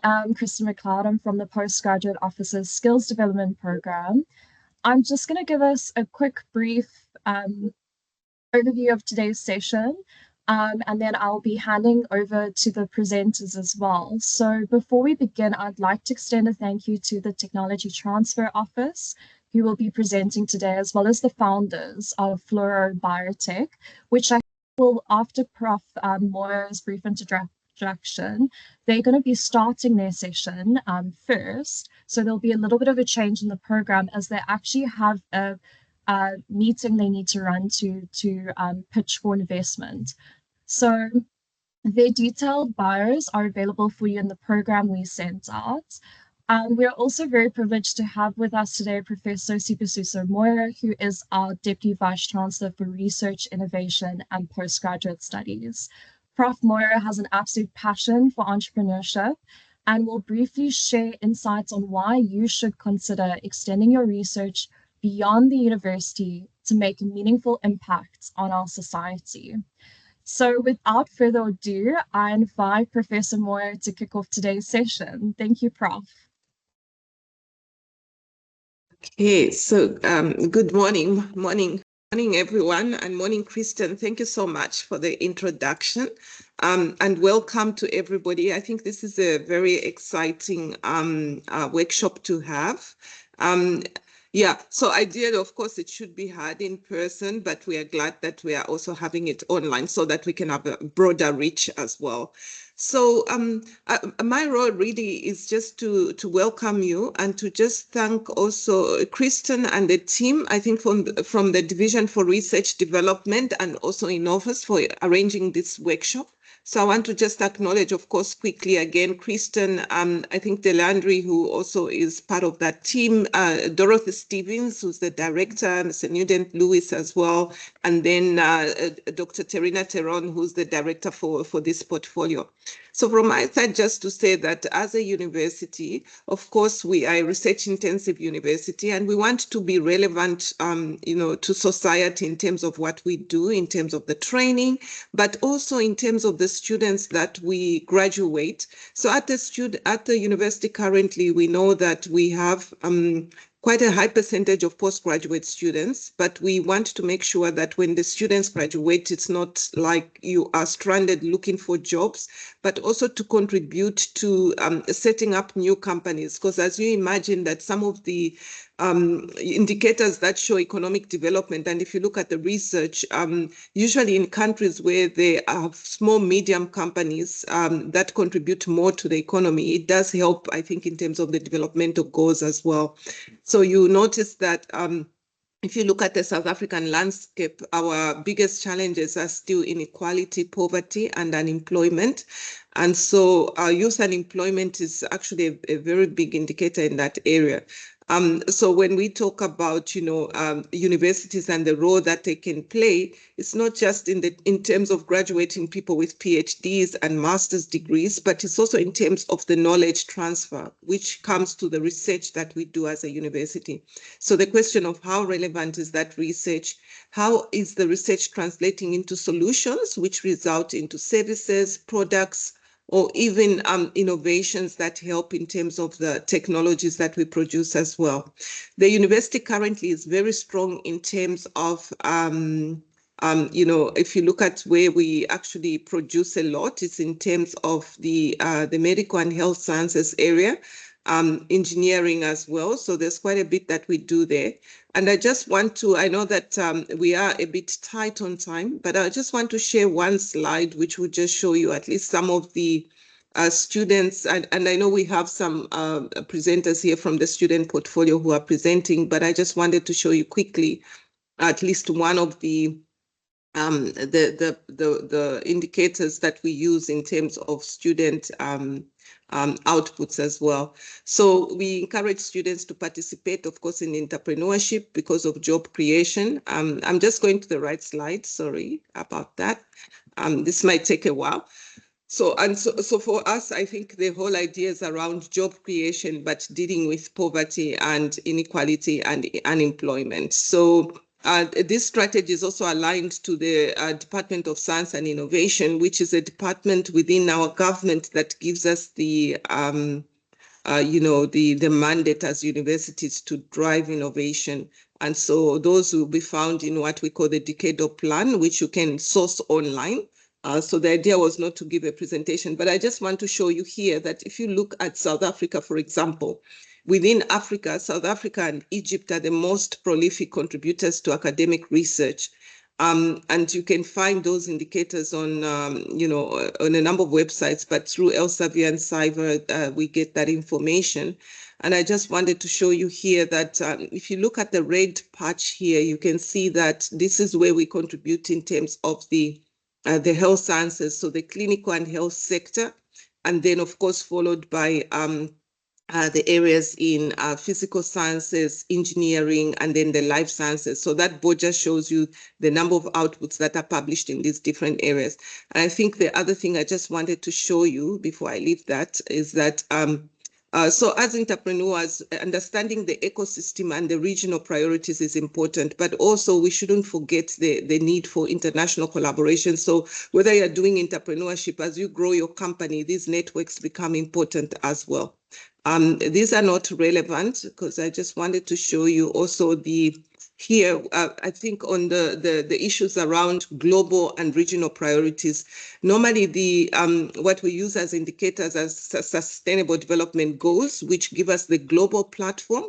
I'm Kristen McLeod. I'm from the Postgraduate Office's Skills Development Program. I'm just going to give us a quick brief overview of today's session, and then I'll be handing over to the presenters as well. So before we begin, I'd like to extend a thank you to the Technology Transfer Office, who will be presenting today, as well as the founders of FluoroBiotech, which I will, after Prof. Moyo's brief introduction, they're going to be starting their session first. So there'll be a little bit of a change in the program as they actually have a meeting they need to run to pitch for investment. So their detailed bios are available for you in the program we sent out. We're also very privileged to have with us today Professor Sibusiso Moyo, who is our Deputy Vice Chancellor for Research, Innovation and Postgraduate Studies. Prof. Moyo has an absolute passion for entrepreneurship and will briefly share insights on why you should consider extending your research beyond the university to make a meaningful impact on our society. So without further ado, I invite Professor Moyo to kick off today's session. Thank you, Prof. Okay, so good morning, everyone, and morning, Kristen. Thank you so much for the introduction, and welcome to everybody. I think this is a very exciting workshop to have. Yeah, so ideally, of course, it should be had in person, but we are glad that we are also having it online so that we can have a broader reach as well. So my role really is just to welcome you and to just thank also Kristen and the team, I think from the Division for Research Development and also Innovus for arranging this workshop. So I want to just acknowledge, of course, quickly again, Kristen, I think Delandry, who also is part of that team, Dorothy Stevens, who's the director, Mr. Nugent Lewis as well, and then Dr. Terina Teron, who's the director for this portfolio. So from my side, just to say that as a university, of course, we are a research-intensive university, and we want to be relevant, to society in terms of what we do, in terms of the training, but also in terms of the students that we graduate. So at the university currently, we know that we have quite a high percentage of postgraduate students, but we want to make sure that when the students graduate, it's not like you are stranded looking for jobs, but also to contribute to setting up new companies. Because as you imagine that some of the indicators that show economic development, and if you look at the research, usually in countries where they have small, medium companies that contribute more to the economy, it does help, I think, in terms of the developmental goals as well. So you notice that if you look at the South African landscape, our biggest challenges are still inequality, poverty, and unemployment. And so youth unemployment is actually a very big indicator in that area. So when we talk about, universities and the role that they can play, it's not just in terms of graduating people with PhDs and master's degrees, but it's also in terms of the knowledge transfer, which comes to the research that we do as a university. So the question of how relevant is that research? How is the research translating into solutions which result into services, products, or even innovations that help in terms of the technologies that we produce as well. The university currently is very strong in terms of, if you look at where we actually produce a lot, it's in terms of the medical and health sciences area, engineering as well. So there's quite a bit that we do there. And I just want to, I know that we are a bit tight on time, but I just want to share one slide which will just show you at least some of the students. And I know we have some presenters here from the student portfolio who are presenting, but I just wanted to show you quickly at least one of the indicators that we use in terms of student outputs as well. So we encourage students to participate, of course, in entrepreneurship because of job creation. I'm just going to the right slide. Sorry about that. This might take a while. So for us, I think the whole idea is around job creation, but dealing with poverty and inequality and unemployment. So This strategy is also aligned to the Department of Science and Innovation, which is a department within our government that gives us the the mandate as universities to drive innovation. And so those will be found in what we call the decadal plan, which you can source online. So the idea was not to give a presentation, but I just want to show you here that if you look at South Africa, for example, within Africa, South Africa and Egypt are the most prolific contributors to academic research. And you can find those indicators on, on a number of websites, but through Elsevier and Cyber, we get that information. And I just wanted to show you here that if you look at the red patch here, you can see that this is where we contribute in terms of the health sciences, so the clinical and health sector, and then of course followed by the areas in physical sciences, engineering, and then the life sciences. So that board just shows you the number of outputs that are published in these different areas. And I think the other thing I just wanted to show you before I leave that is that so as entrepreneurs, understanding the ecosystem and the regional priorities is important, but also we shouldn't forget the need for international collaboration. So whether you're doing entrepreneurship, as you grow your company, these networks become important as well. These are not relevant because I just wanted to show you also here, I think on the issues around global and regional priorities. Normally what we use as indicators as sustainable development goals, which give us the global platform.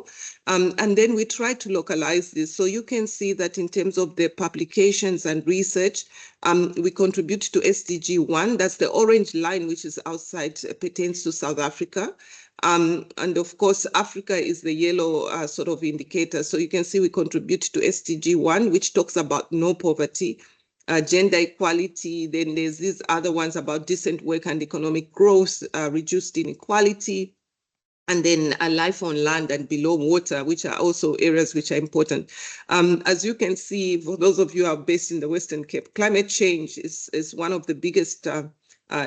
And then we try to localize this. So you can see that in terms of the publications and research, we contribute to SDG 1. That's the orange line, which is outside, pertains to South Africa. And of course, Africa is the yellow sort of indicator. So you can see we contribute to SDG 1, which talks about no poverty, gender equality. Then there's these other ones about decent work and economic growth, reduced inequality, and then a life on land and below water, which are also areas which are important. As you can see, for those of you who are based in the Western Cape, climate change is one of the biggest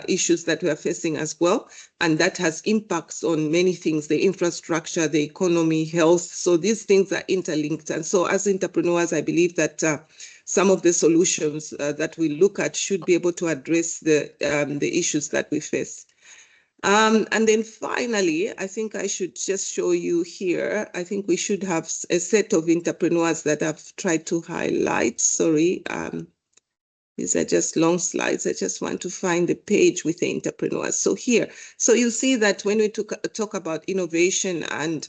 issues that we are facing as well. And that has impacts on many things, the infrastructure, the economy, health. So these things are interlinked. And so as entrepreneurs, I believe that some of the solutions that we look at should be able to address the issues that we face. And then finally, I think I should just show you here, I think we should have a set of entrepreneurs that I've tried to highlight. Sorry, these are just long slides. I just want to find the page with the entrepreneurs. So here, so you see that when we talk about innovation and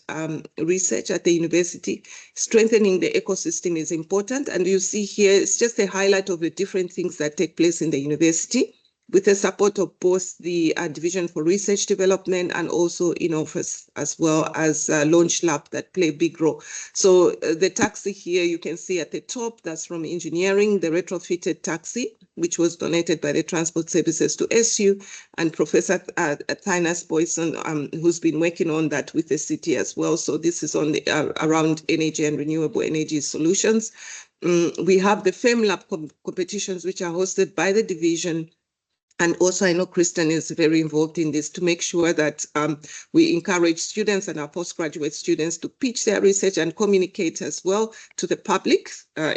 research at the university, strengthening the ecosystem is important. And you see here, it's just a highlight of the different things that take place in the university, with the support of both the Division for Research Development and also Innovus, as well as Launch Lab that play a big role. So the taxi here, you can see at the top, that's from engineering, the retrofitted taxi, which was donated by the Transport Services to SU, and Professor Thynas Boyson, who's been working on that with the city as well. So this is on the around energy and renewable energy solutions. We have the FameLab competitions, which are hosted by the division. And also, I know Kristen is very involved in this to make sure that we encourage students and our postgraduate students to pitch their research and communicate as well to the public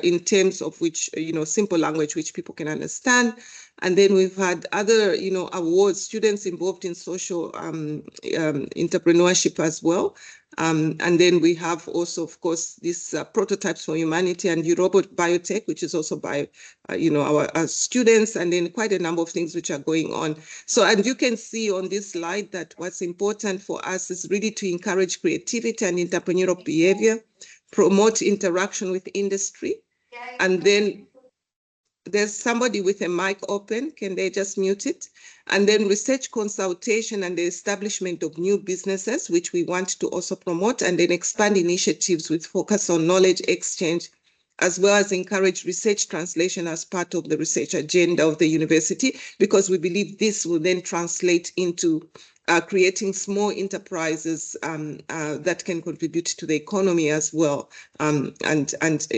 in terms of which, simple language which people can understand. And then we've had other, awards, students involved in social entrepreneurship as well. And then we have also, of course, these prototypes for humanity and FluoroBiotech, which is also by, our students, and then quite a number of things which are going on. So, and you can see on this slide that what's important for us is really to encourage creativity and entrepreneurial behavior, promote interaction with industry, and then there's somebody with a mic open. Can they just mute it? And then research consultation and the establishment of new businesses, which we want to also promote, and then expand initiatives with focus on knowledge exchange, as well as encourage research translation as part of the research agenda of the university, because we believe this will then translate into creating small enterprises that can contribute to the economy as well, and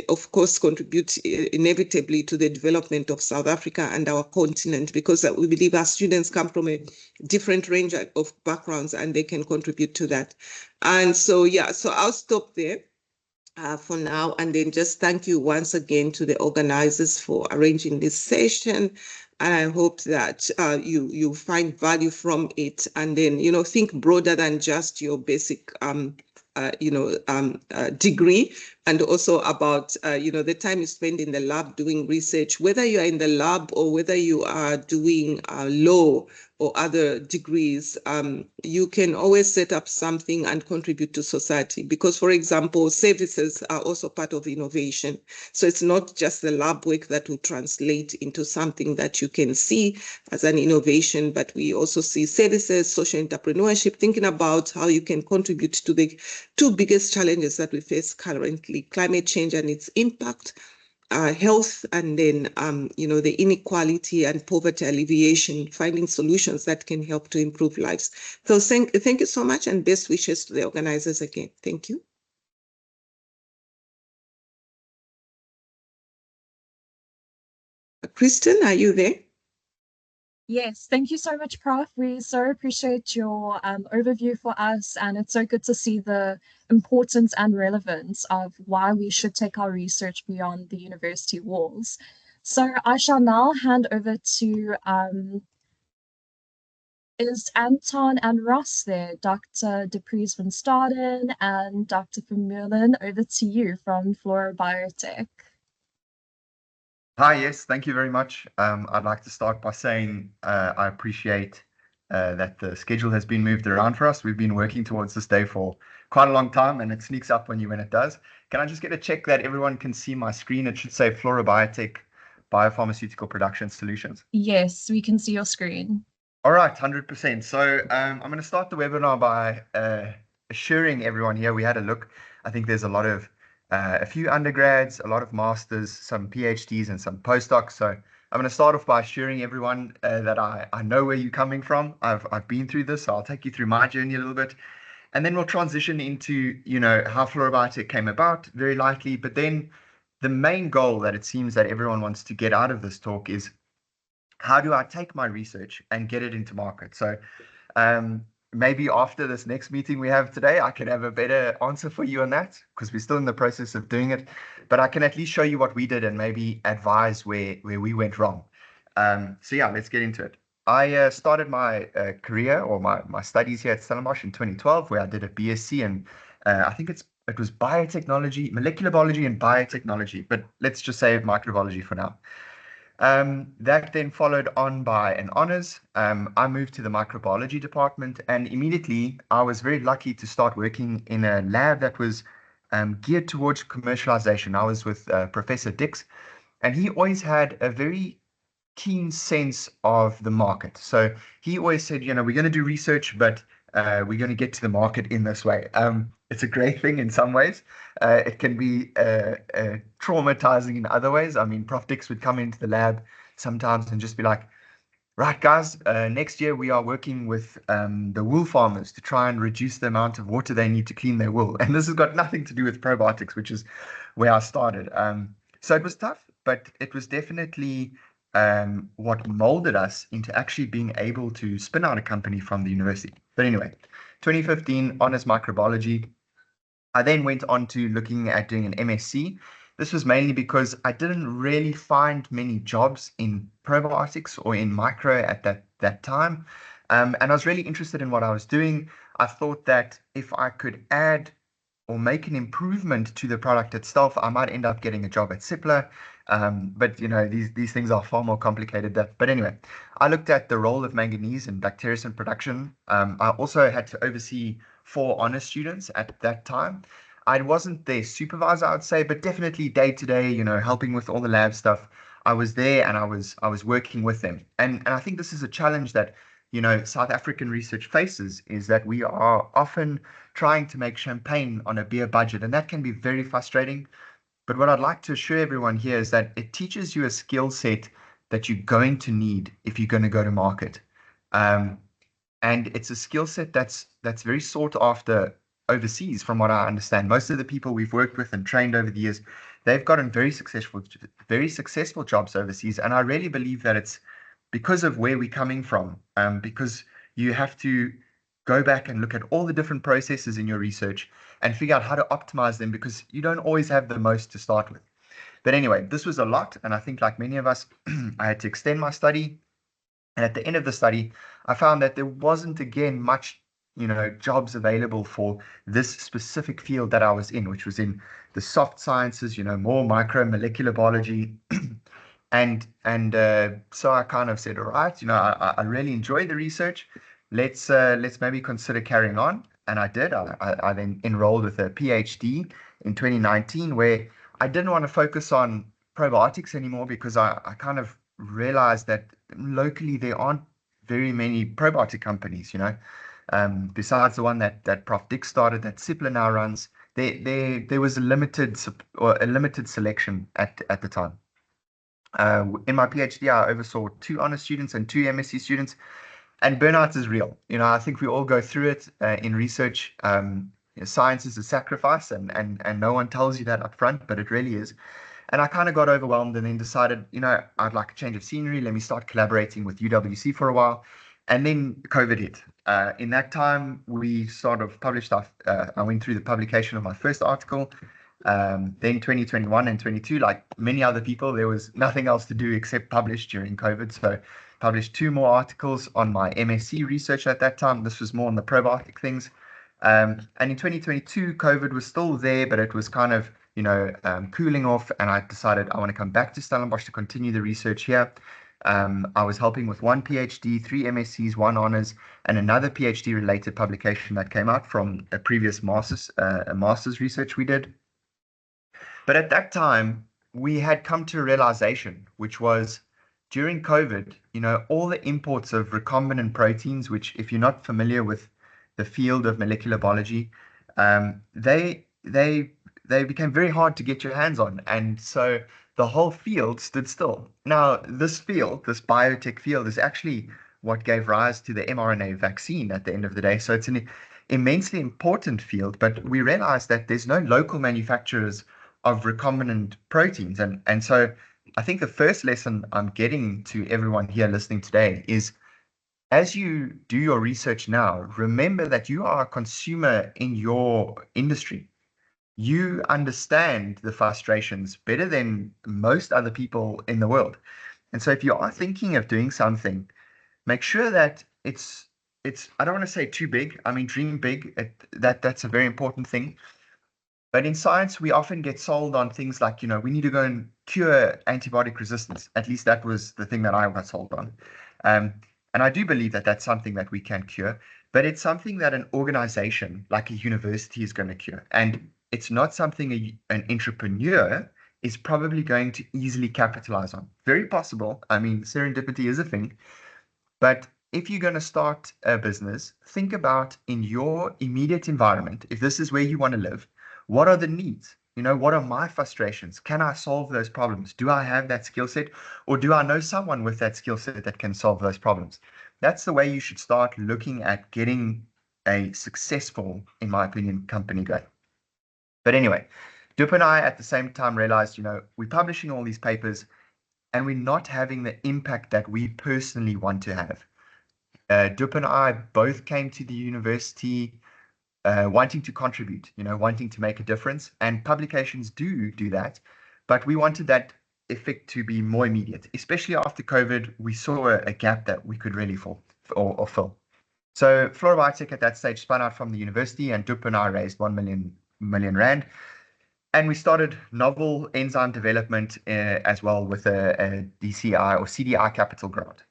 of course contribute inevitably to the development of South Africa and our continent, because we believe our students come from a different range of backgrounds and they can contribute to that. And so, yeah, so I'll stop there. for now. And then just thank you once again to the organizers for arranging this session. And I hope that you find value from it. And then, think broader than just your basic degree, and also about, the time you spend in the lab doing research, whether you are in the lab or whether you are doing law or other degrees, you can always set up something and contribute to society. Because, for example, services are also part of innovation. So it's not just the lab work that will translate into something that you can see as an innovation, but we also see services, social entrepreneurship, thinking about how you can contribute to the two biggest challenges that we face currently: climate change and its impact, health, and then, the inequality and poverty alleviation, finding solutions that can help to improve lives. So thank you so much, and best wishes to the organizers again. Thank you. Kristen, are you there? Yes, thank you so much, Prof. We so appreciate your overview for us, and it's so good to see the importance and relevance of why we should take our research beyond the university walls. So I shall now hand over to, is Anton and Ross there? Dr. Dupreez van Staden and Dr. Vermeulen, over to you from FluoroBiotech. Hi, yes, thank you very much. I'd like to start by saying I appreciate that the schedule has been moved around for us. We've been working towards this day for quite a long time, and it sneaks up on you when it does. Can I just get a check that everyone can see my screen? It should say FluoroBiotech Biopharmaceutical Production Solutions. Yes, we can see your screen. All right, 100%. So I'm going to start the webinar by assuring everyone here we had a look. I think there's a few undergrads, a lot of masters, some PhDs, and some postdocs. So I'm going to start off by assuring everyone that I know where you're coming from. I've been through this, so I'll take you through my journey a little bit. And then we'll transition into, how FluoroBiotech came about, very likely. But then the main goal that it seems that everyone wants to get out of this talk is, how do I take my research and get it into market? So maybe after this next meeting we have today, I can have a better answer for you on that, because we're still in the process of doing it. But I can at least show you what we did and maybe advise where we went wrong. So yeah, let's get into it. I started my career or my studies here at Stellenbosch in 2012, where I did a BSc, and I think it was biotechnology, molecular biology and biotechnology, but let's just say microbiology for now. That then followed on by an honors. I moved to the microbiology department, and immediately I was very lucky to start working in a lab that was geared towards commercialization. I was with Professor Dix, and he always had a very keen sense of the market. So he always said, we're going to do research, but we're going to get to the market in this way. It's a great thing in some ways. It can be traumatizing in other ways. I mean, Prof. Dix would come into the lab sometimes and just be like, right, guys, next year we are working with the wool farmers to try and reduce the amount of water they need to clean their wool. And this has got nothing to do with probiotics, which is where I started. So it was tough, but it was definitely what molded us into actually being able to spin out a company from the university. But anyway, 2015, honors microbiology. I then went on to looking at doing an MSc. This was mainly because I didn't really find many jobs in probiotics or in micro at that time. And I was really interested in what I was doing. I thought that if I could add or make an improvement to the product itself, I might end up getting a job at Cipla. But these things are far more complicated. But anyway, I looked at the role of manganese in bacteriocin production. I also had to oversee 4 honor students at that time. I wasn't their supervisor, I would say, but definitely day to day, helping with all the lab stuff. I was there and I was working with them. And I think this is a challenge that South African research faces, is that we are often trying to make champagne on a beer budget, and that can be very frustrating. But what I'd like to assure everyone here is that it teaches you a skill set that you're going to need if you're going to go to market. And it's a skill set that's very sought after overseas, from what I understand. Most of the people we've worked with and trained over the years, they've gotten very successful jobs overseas. And I really believe that it's because of where we're coming from, because you have to go back and look at all the different processes in your research and figure out how to optimize them, because you don't always have the most to start with. But anyway, this was a lot. And I think, like many of us, I had to extend my study. And at the end of the study, I found that there wasn't, again, much, jobs available for this specific field that I was in, which was in the soft sciences, more micromolecular biology. And so I kind of said, all right, I really enjoy the research. Let's maybe consider carrying on. And I did. I then enrolled with a PhD in 2019, where I didn't want to focus on probiotics anymore, because I kind of realized that locally there aren't very many probiotic companies, besides the one that Prof Dick started, that Cipla now runs. There was a limited selection at the time. In my PhD, I oversaw 2 honors students and 2 MSc students, and burnout is real. I think we all go through it in research. Science is a sacrifice, and no one tells you that up front, but it really is. And I kind of got overwhelmed, and then decided, I'd like a change of scenery. Let me start collaborating with UWC for a while. And then COVID hit. In that time, we sort of published I went through the publication of my first article. Then 2021 and 22, like many other people, there was nothing else to do except publish during COVID. So published 2 more articles on my MSc research at that time. This was more on the probiotic things. And in 2022, COVID was still there, but it was kind of, cooling off. And I decided I want to come back to Stellenbosch to continue the research here. I was helping with 1 PhD, 3 MScs, 1 honors, and another PhD related publication that came out from a previous master's research we did. But at that time, we had come to a realization, which was during COVID, all the imports of recombinant proteins, which, if you're not familiar with the field of molecular biology, they became very hard to get your hands on. And so the whole field stood still. Now, this biotech field, is actually what gave rise to the mRNA vaccine at the end of the day. So it's an immensely important field, but we realized that there's no local manufacturers of recombinant proteins. And so I think the first lesson I'm getting to everyone here listening today is, as you do your research now, remember that you are a consumer in your industry. You understand the frustrations better than most other people in the world. And so if you are thinking of doing something, make sure that it's I don't want to say too big. I mean, dream big. That's a very important thing. But in science, we often get sold on things like, we need to go and cure antibiotic resistance. At least that was the thing that I was sold on. And I do believe that that's something that we can cure, but it's something that an organization like a university is going to cure. And it's not something an entrepreneur is probably going to easily capitalize on. Very possible. I mean, serendipity is a thing. But if you're going to start a business, think about, in your immediate environment, if this is where you want to live, what are the needs? What are my frustrations? Can I solve those problems? Do I have that skill set? Or do I know someone with that skill set that can solve those problems? That's the way you should start looking at getting a successful, in my opinion, company going. But anyway, Dup and I at the same time realized, we're publishing all these papers and we're not having the impact that we personally want to have. Dup and I both came to the university wanting to contribute, wanting to make a difference, and publications do that, but we wanted that effect to be more immediate. Especially after COVID, we saw a gap that we could really fill. So FluoroBiotech at that stage spun out from the university, and Dup and I raised 1 million rand, and we started novel enzyme development as well with a DCI or CDI capital grant.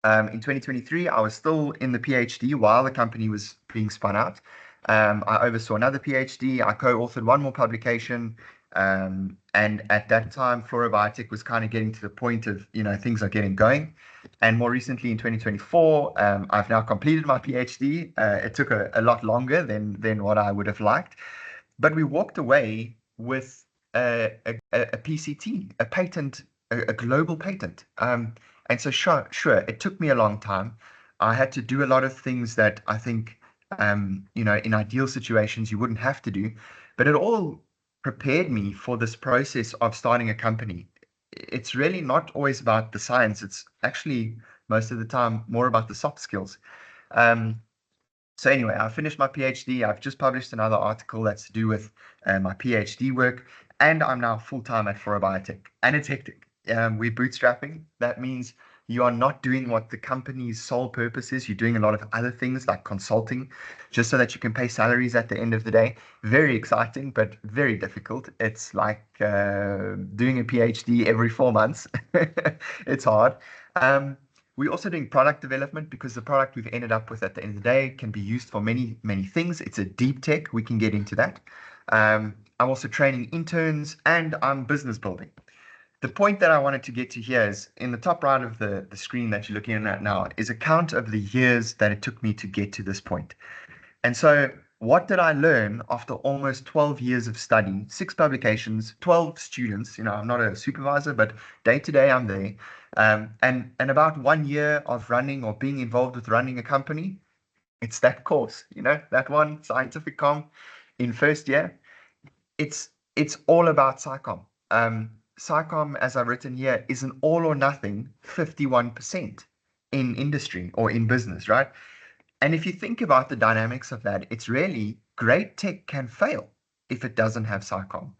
In 2023, I was still in the PhD while the company was being spun out. I oversaw another PhD. I co-authored 1 more publication. And at that time, FluoroBiotech was kind of getting to the point of, things are getting going. And more recently, in 2024, I've now completed my PhD. It took a lot longer than what I would have liked. But we walked away with a PCT, a patent, a global patent. And so sure, it took me a long time. I had to do a lot of things that I think, in ideal situations, you wouldn't have to do. But it all prepared me for this process of starting a company. It's really not always about the science. It's actually, most of the time, more about the soft skills. So anyway, I finished my PhD. I've just published another article that's to do with my PhD work, and I'm now full-time at FluoroBiotech, and it's hectic. We're bootstrapping. That means you are not doing what the company's sole purpose is. You're doing a lot of other things like consulting, just so that you can pay salaries at the end of the day. Very exciting, but very difficult. It's like doing a PhD every 4 months. It's hard. We're also doing product development because the product we've ended up with at the end of the day can be used for many, many things. It's a deep tech. We can get into that. I'm also training interns, and I'm business building. The point that I wanted to get to here is in the top right of the screen that you're looking at now is a count of the years that it took me to get to this point. And so what did I learn after almost 12 years of study, 6 publications, 12 students? I'm not a supervisor, but day to day I'm there. And about 1 year of running or being involved with running a company. It's that course, that one scientific comm in first year. It's all about SciComm. SciComm, as I've written here, is an all or nothing 51% in industry or in business, right? And if you think about the dynamics of that, it's really great tech can fail if it doesn't have SciComm,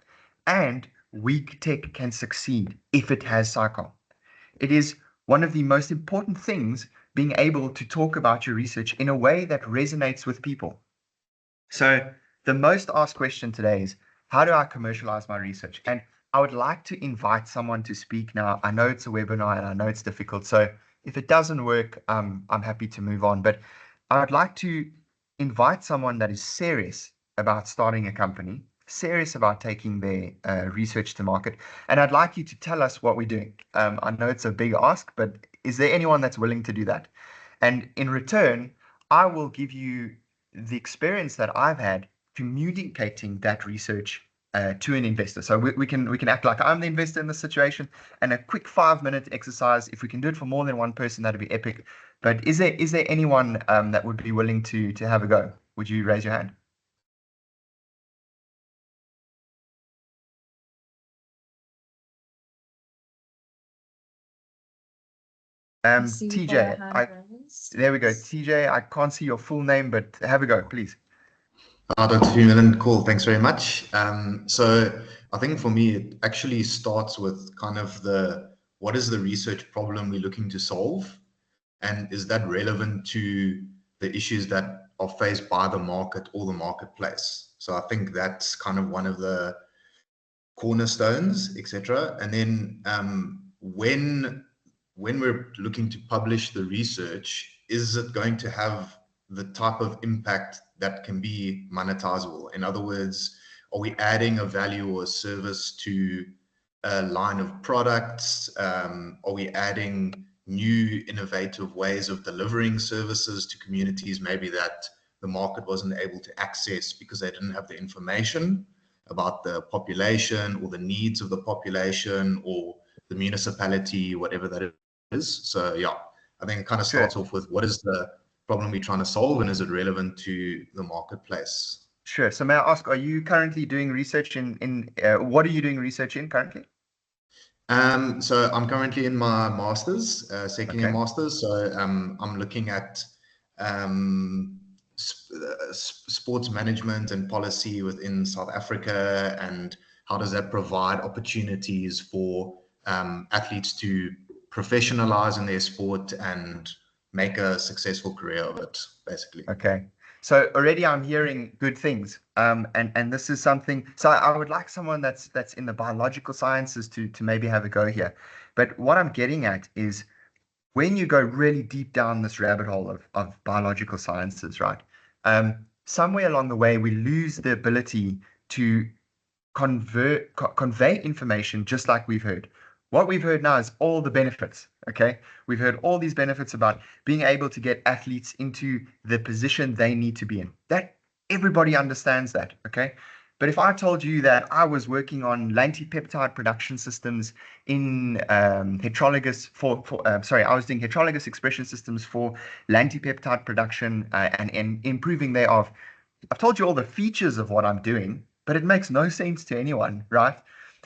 and weak tech can succeed if it has SciComm. It is one of the most important things, being able to talk about your research in a way that resonates with people. So the most asked question today is, how do I commercialize my research? And I would like to invite someone to speak now. I know it's a webinar and I know it's difficult. So if it doesn't work, I'm happy to move on. But I would like to invite someone that is serious about starting a company, serious about taking their research to market. And I'd like you to tell us what we're doing. I know it's a big ask, but is there anyone that's willing to do that? And in return, I will give you the experience that I've had communicating that research to an investor. So we can act like I'm the investor in this situation, and a quick 5-minute exercise. If we can do it for more than one person, that'd be epic. But is there anyone that would be willing to have a go? Would you raise your hand? TJ, there we go. TJ, I can't see your full name, but have a go, please. Dr. Nxumalo, cool. Thanks very much. So I think for me, it actually starts with kind of what is the research problem we're looking to solve? And is that relevant to the issues that are faced by the market or the marketplace? So I think that's kind of one of the cornerstones, etc. And then when we're looking to publish the research, is it going to have the type of impact that can be monetizable? In other words, are we adding a value or a service to a line of products? Are we adding new innovative ways of delivering services to communities maybe that the market wasn't able to access because they didn't have the information about the population or the needs of the population or the municipality, whatever that is? So yeah, I think it kind of starts off with what is the problem we're trying to solve, and is it relevant to the marketplace? Sure. So may I ask, are you currently doing research in what are you doing research in currently? So I'm currently in my master's, second year master's. So I'm looking at sports management and policy within South Africa, and how does that provide opportunities for athletes to professionalize in their sport and make a successful career of it, basically. Okay. So already I'm hearing good things. And this is something, so I would like someone that's in the biological sciences to maybe have a go here. But what I'm getting at is when you go really deep down this rabbit hole of biological sciences, right? Somewhere along the way, we lose the ability to convey information just like we've heard. What we've heard now is all the benefits, okay? We've heard all these benefits about being able to get athletes into the position they need to be in. That everybody understands that, okay? But if I told you that I was working on lantipeptide production systems in I was doing heterologous expression systems for lantipeptide production and improving thereof. I've told you all the features of what I'm doing, but it makes no sense to anyone, right?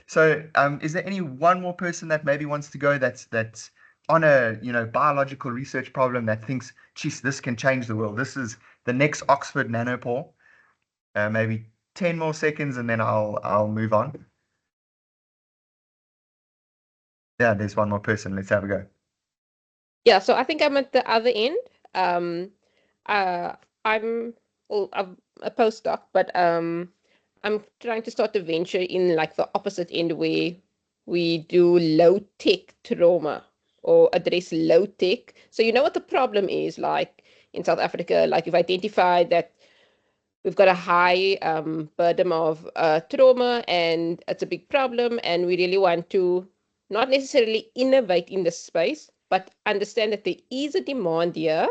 So is there any one more person that maybe wants to go that's on a biological research problem that thinks, geez, this can change the world. This is the next Oxford nanopore. Maybe 10 more seconds and then I'll move on. Yeah, there's one more person. Let's have a go. Yeah, so I think I'm at the other end. I'm a postdoc, but I'm trying to start a venture in like the opposite end where we do low-tech trauma or address low-tech. So you know what the problem is, like in South Africa, like you've identified that we've got a high burden of trauma and it's a big problem, and we really want to not necessarily innovate in this space, but understand that there is a demand here,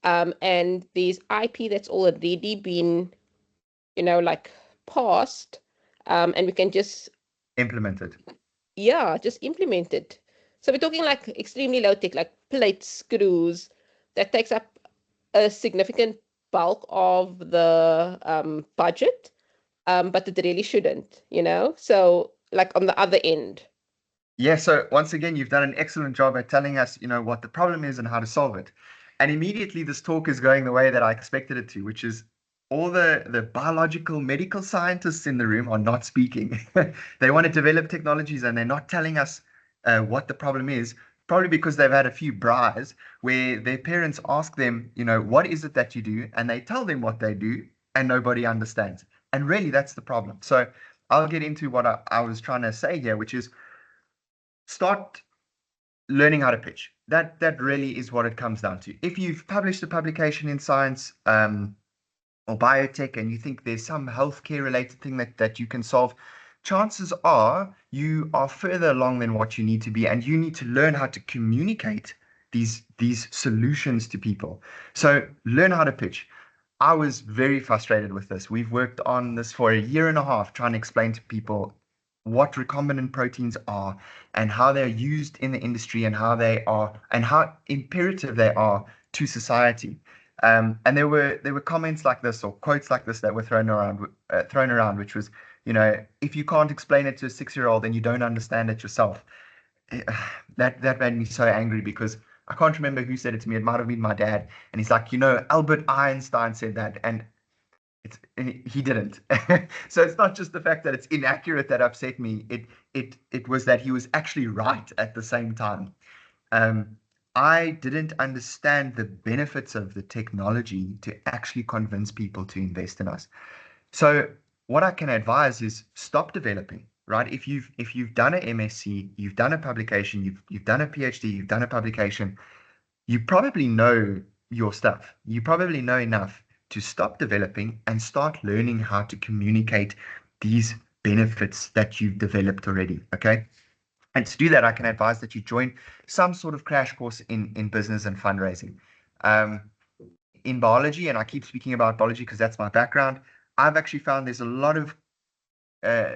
and there's IP that's already been, like passed, and we can just Implement it. Yeah, just implement it. So we're talking like extremely low tech, like plates, screws, that takes up a significant bulk of the budget, but it really shouldn't, So like on the other end. Yeah, so once again, you've done an excellent job at telling us, what the problem is and how to solve it. And immediately this talk is going the way that I expected it to, which is all the biological medical scientists in the room are not speaking. They want to develop technologies and they're not telling us what the problem is, probably because they've had a few braais where their parents ask them, what is it that you do? And they tell them what they do and nobody understands. And really, that's the problem. So I'll get into what I was trying to say here, which is start learning how to pitch. That really is what it comes down to. If you've published a publication in science or biotech and you think there's some healthcare related thing that you can solve, chances are you are further along than what you need to be, and you need to learn how to communicate these solutions to people. So learn how to pitch. I was very frustrated with this. We've worked on this for 1.5 years trying to explain to people what recombinant proteins are and how they're used in the industry and how they are and how imperative they are to society. And there were comments like this or quotes like this that were thrown around, which was, if you can't explain it to a 6-year-old, then you don't understand it yourself. That made me so angry because I can't remember who said it to me. It might have been my dad. And he's like, Albert Einstein said that. And he didn't. So it's not just the fact that it's inaccurate that upset me. It was that he was actually right at the same time. I didn't understand the benefits of the technology to actually convince people to invest in us. So what I can advise is stop developing, right? If you've done an MSc, you've done a publication, you've done a PhD, you've done a publication, you probably know your stuff. You probably know enough to stop developing and start learning how to communicate these benefits that you've developed already, okay? And to do that, I can advise that you join some sort of crash course in business and fundraising. In biology, and I keep speaking about biology because that's my background, I've actually found there's a lot of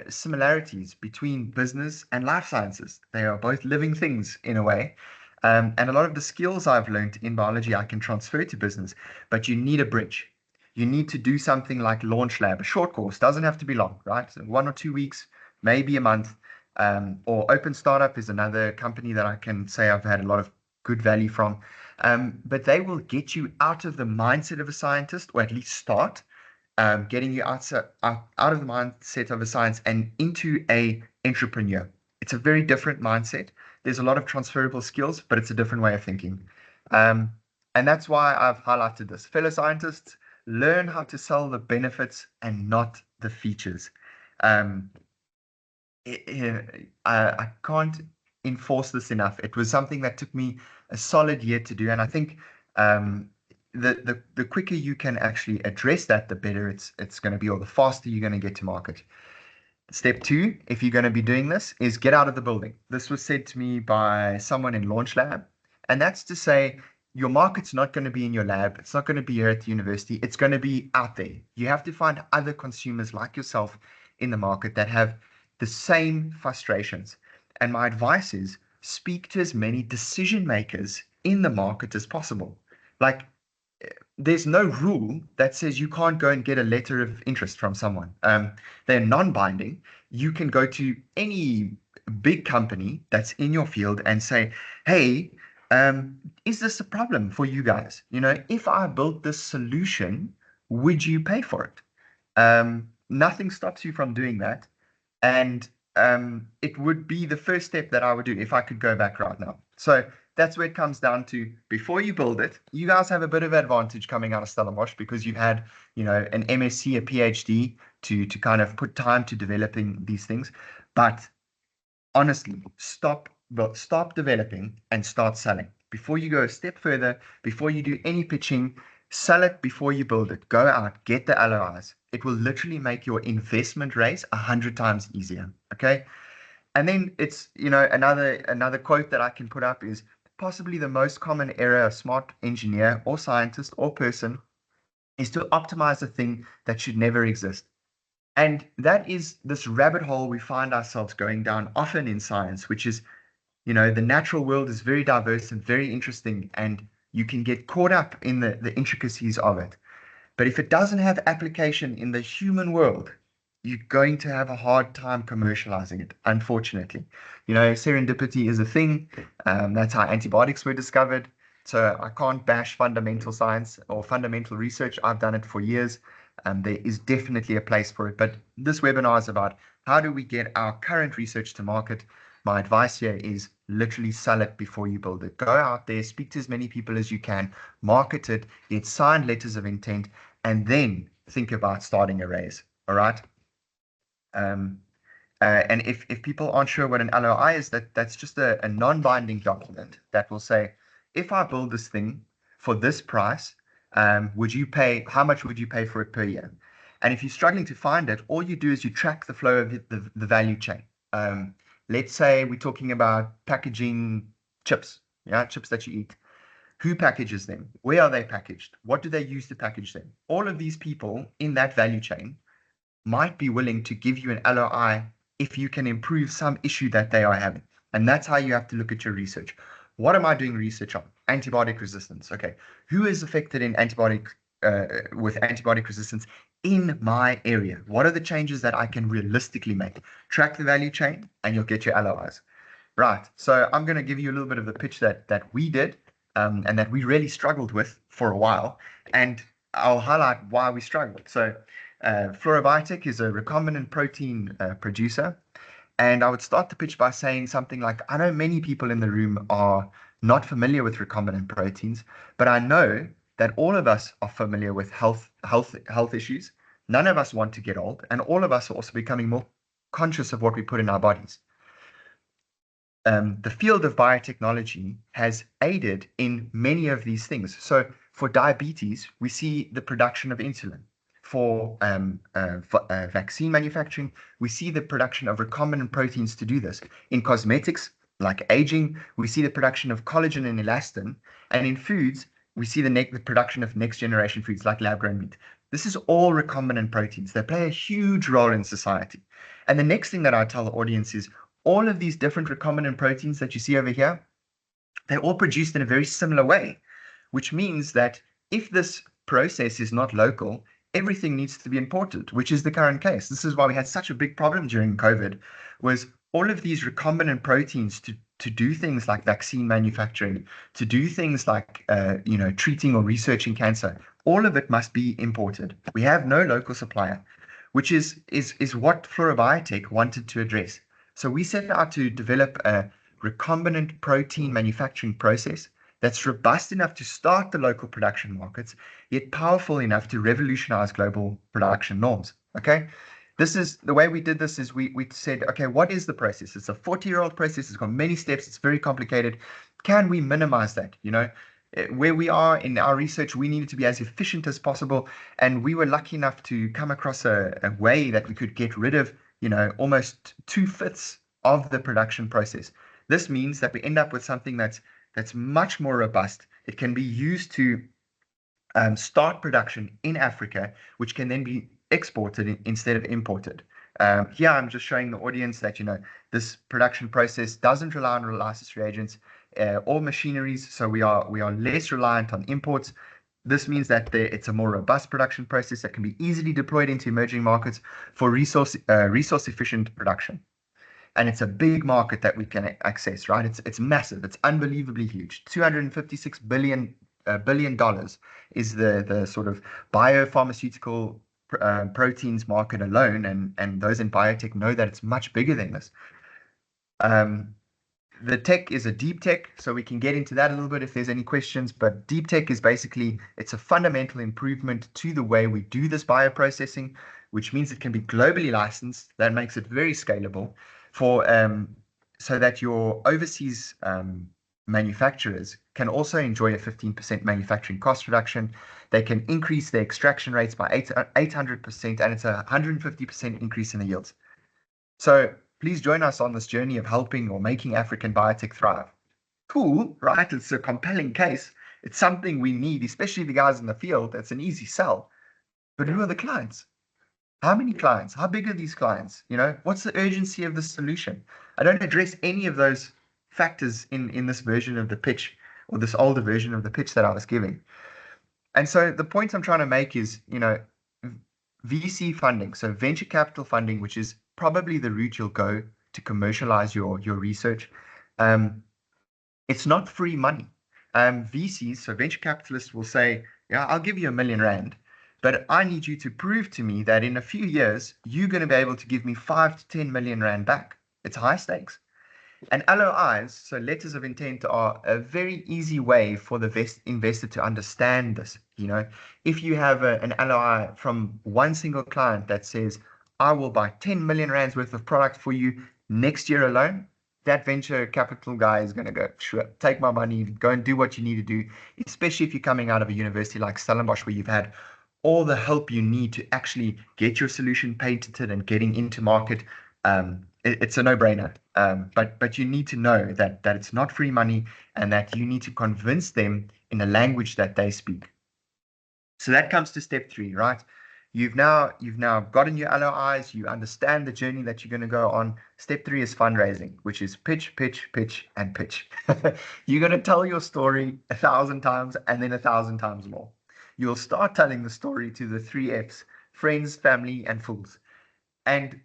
similarities between business and life sciences. They are both living things in a way. And a lot of the skills I've learned in biology, I can transfer to business, but you need a bridge. You need to do something like Launch Lab, a short course, doesn't have to be long, right? So 1 or 2 weeks, maybe a month. Or Open Startup is another company that I can say I've had a lot of good value from. But they will get you out of the mindset of a scientist, or at least start getting you out of the mindset of a science and into an entrepreneur. It's a very different mindset. There's a lot of transferable skills, but it's a different way of thinking. And that's why I've highlighted this. Fellow scientists, learn how to sell the benefits and not the features. I can't enforce this enough. It was something that took me a solid year to do. And I think the quicker you can actually address that, the better it's going to be, or the faster you're going to get to market. Step 2, if you're going to be doing this, is get out of the building. This was said to me by someone in Launch Lab. And that's to say, your market's not going to be in your lab. It's not going to be here at the university. It's going to be out there. You have to find other consumers like yourself in the market that have the same frustrations. And my advice is speak to as many decision makers in the market as possible. Like, there's no rule that says you can't go and get a letter of interest from someone. They're non-binding. You can go to any big company that's in your field and say, hey, Is this a problem for you guys? You know, if I built this solution, would you pay for it? Nothing stops you from doing that. And it would be the first step that I would do if I could go back right now. So that's where it comes down to. Before you build it, you guys have a bit of advantage coming out of Stellenbosch because you've had, you know, an MSc, a PhD to kind of put time to developing these things. But honestly, stop developing and start selling. Before you go a step further, before you do any pitching, sell it before you build it. Go out, get the LOIs. It will literally make your investment raise 100 times easier. Okay. And then it's, you know, another quote that I can put up is possibly the most common error a smart engineer or scientist or person is to optimize a thing that should never exist. And that is this rabbit hole we find ourselves going down often in science, which is, you know, the natural world is very diverse and very interesting, and you can get caught up in the intricacies of it. But if it doesn't have application in the human world, you're going to have a hard time commercializing it, unfortunately. You know, serendipity is a thing. That's how antibiotics were discovered. So I can't bash fundamental science or fundamental research. I've done it for years. There is definitely a place for it. But this webinar is about how do we get our current research to market. My advice here is literally sell it before you build it. Go out there, speak to as many people as you can, market it, get signed letters of intent, and then think about starting a raise. All right. And if people aren't sure what an LOI is, that's just a non-binding document that will say, if I build this thing for this price, would you pay, how much would you pay for it per year? And if you're struggling to find it, all you do is you track the flow of the value chain. Let's say we're talking about packaging chips, chips that you eat. Who packages them? Where are they packaged? What do they use to package them? All of these people in that value chain might be willing to give you an LOI if you can improve some issue that they are having. And that's how you have to look at your research. What am I doing research on? Antibiotic resistance. Okay. Who is affected in with antibiotic resistance in my area? What are the changes that I can realistically make? Track the value chain and you'll get your LOIs. Right. So I'm going to give you a little bit of the pitch that we did and that we really struggled with for a while. And I'll highlight why we struggled. So FluoroBiotech is a recombinant protein producer. And I would start the pitch by saying something like, I know many people in the room are not familiar with recombinant proteins, but I know that all of us are familiar with health issues. None of us want to get old, and all of us are also becoming more conscious of what we put in our bodies. The field of biotechnology has aided in many of these things. So for diabetes, we see the production of insulin. For vaccine manufacturing, we see the production of recombinant proteins to do this. In cosmetics, like aging, we see the production of collagen and elastin. And in foods, we see the production of next generation foods like lab-grown meat. This is all recombinant proteins. They play a huge role in society. And the next thing that I tell the audience is all of these different recombinant proteins that you see over here, they're all produced in a very similar way, which means that if this process is not local, everything needs to be imported, which is the current case. This is why we had such a big problem during COVID, was all of these recombinant proteins to do things like vaccine manufacturing, to do things like treating or researching cancer. All of it must be imported. We have no local supplier, which is what FluoroBiotech wanted to address. So we set out to develop a recombinant protein manufacturing process that's robust enough to start the local production markets, yet powerful enough to revolutionize global production norms. Okay, this is the way we did this. Is we said, okay, what is the process? It's a 40-year-old process. It's got many steps. It's very complicated. Can we minimize that? You know, where we are in our research, we needed to be as efficient as possible, and we were lucky enough to come across a way that we could get rid of, almost 2/5 of the production process. This means that we end up with something that's much more robust. It can be used to start production in Africa, which can then be exported instead of imported. Here I'm just showing the audience that this production process doesn't rely on lysis reagents or machineries, so we are less reliant on imports. This means that it's a more robust production process that can be easily deployed into emerging markets for resource efficient production. And it's a big market that we can access, right? It's massive. It's unbelievably huge. $256 billion is the sort of biopharmaceutical proteins market alone, and those in biotech know that it's much bigger than this. The tech is a deep tech, so we can get into that a little bit if there's any questions. But deep tech is basically, it's a fundamental improvement to the way we do this bioprocessing, which means it can be globally licensed. That makes it very scalable for so that your overseas manufacturers can also enjoy a 15% manufacturing cost reduction. They can increase their extraction rates by 800%, and it's a 150% increase in the yields. So please join us on this journey of helping or making African biotech thrive. Cool, right? It's a compelling case. It's something we need, especially the guys in the field. That's an easy sell. But who are the clients? How many clients? How big are these clients? You know, what's the urgency of the solution? I don't address any of those factors in this version of the pitch, or this older version of the pitch that I was giving. And so the point I'm trying to make is, you know, VC funding, so venture capital funding, which is probably the route you'll go to commercialize your research. It's not free money. VCs, so venture capitalists, will say, yeah, I'll give you R1 million, but I need you to prove to me that in a few years, you're going to be able to give me 5 to 10 million rand back. It's high stakes. And LOIs, so letters of intent, are a very easy way for the investor to understand this. You know, if you have an LOI from one single client that says, I will buy 10 million rands worth of product for you next year alone, that venture capital guy is going to go, sure, take my money, go and do what you need to do, especially if you're coming out of a university like Stellenbosch, where you've had all the help you need to actually get your solution patented and getting into market. It's a no-brainer. But you need to know that it's not free money, and that you need to convince them in a language that they speak. So that comes to step 3, right? You've now gotten your LOIs, you understand the journey that you're going to go on. Step 3 is fundraising, which is pitch, pitch, pitch, and pitch. You're going to tell your story 1,000 times and then 1,000 times more. You'll start telling the story to the 3 Fs: friends, family, and fools. And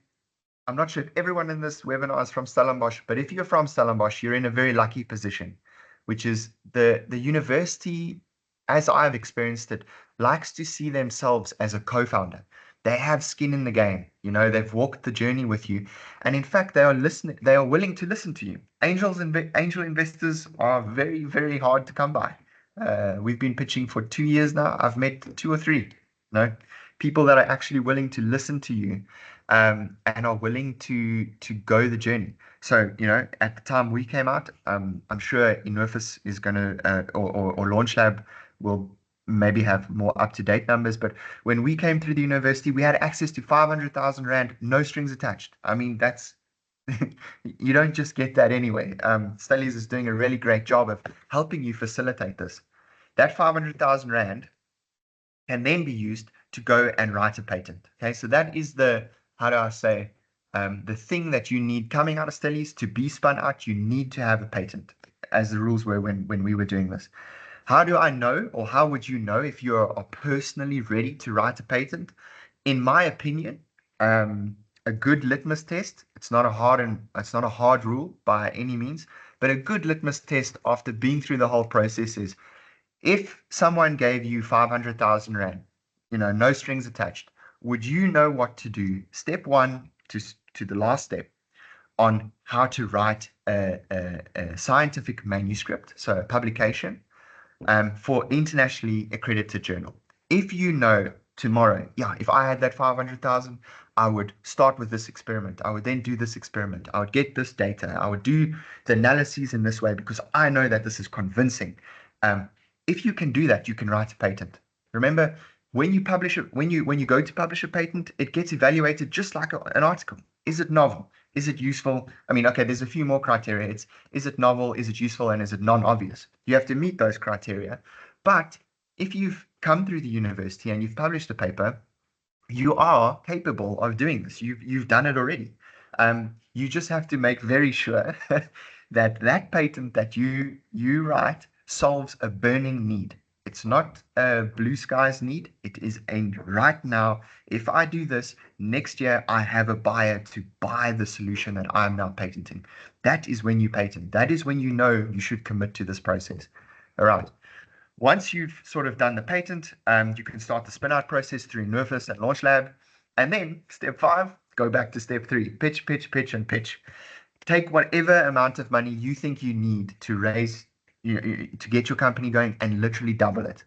I'm not sure if everyone in this webinar is from Stellenbosch, but if you're from Stellenbosch, you're in a very lucky position, which is the university, as I've experienced it, likes to see themselves as a co-founder. They have skin in the game. You know, they've walked the journey with you. And in fact, they are willing to listen to you. Angel investors are very, very hard to come by. We've been pitching for 2 years now. I've met 2 or 3, you know, people that are actually willing to listen to you, and are willing to go the journey. So, you know, at the time we came out, I'm sure Innovus is going to, or Launch Lab will maybe have more up-to-date numbers, but when we came through the university, we had access to 500,000 Rand, no strings attached. I mean, that's, you don't just get that anyway. Stellies is doing a really great job of helping you facilitate this. That 500,000 Rand can then be used to go and write a patent. Okay, so that is the, how do I say, the thing that you need coming out of Stellies to be spun out. You need to have a patent, as the rules were when we were doing this. How do I know, or how would you know if you are personally ready to write a patent? In my opinion, a good litmus test, it's not a hard rule by any means, but a good litmus test after being through the whole process is, if someone gave you 500,000 Rand, you know, no strings attached, would you know what to do, step 1 to the last step, on how to write a scientific manuscript, so a publication, for internationally accredited journal? If you know tomorrow, yeah, if I had that 500,000, I would start with this experiment. I would then do this experiment. I would get this data. I would do the analyses in this way because I know that this is convincing. If you can do that, you can write a patent. Remember, when you publish it, when you go to publish a patent, it gets evaluated just like an article. Is it novel? Is it useful? I mean, okay, there's a few more criteria. Is it novel? Is it useful? And is it non-obvious? You have to meet those criteria. But if you've come through the university and you've published a paper, you are capable of doing this. You've done it already. You just have to make very sure that patent that you write solves a burning need. It's not a blue skies need. It is a right now, if I do this, next year I have a buyer to buy the solution that I'm now patenting. That is when you patent. That is when you know you should commit to this process. All right. Once you've sort of done the patent, you can start the spin-out process through Innovus and Launch Lab. And then step 5, go back to step 3, pitch, pitch, pitch, and pitch. Take whatever amount of money you think you need to raise, to get your company going, and literally double it.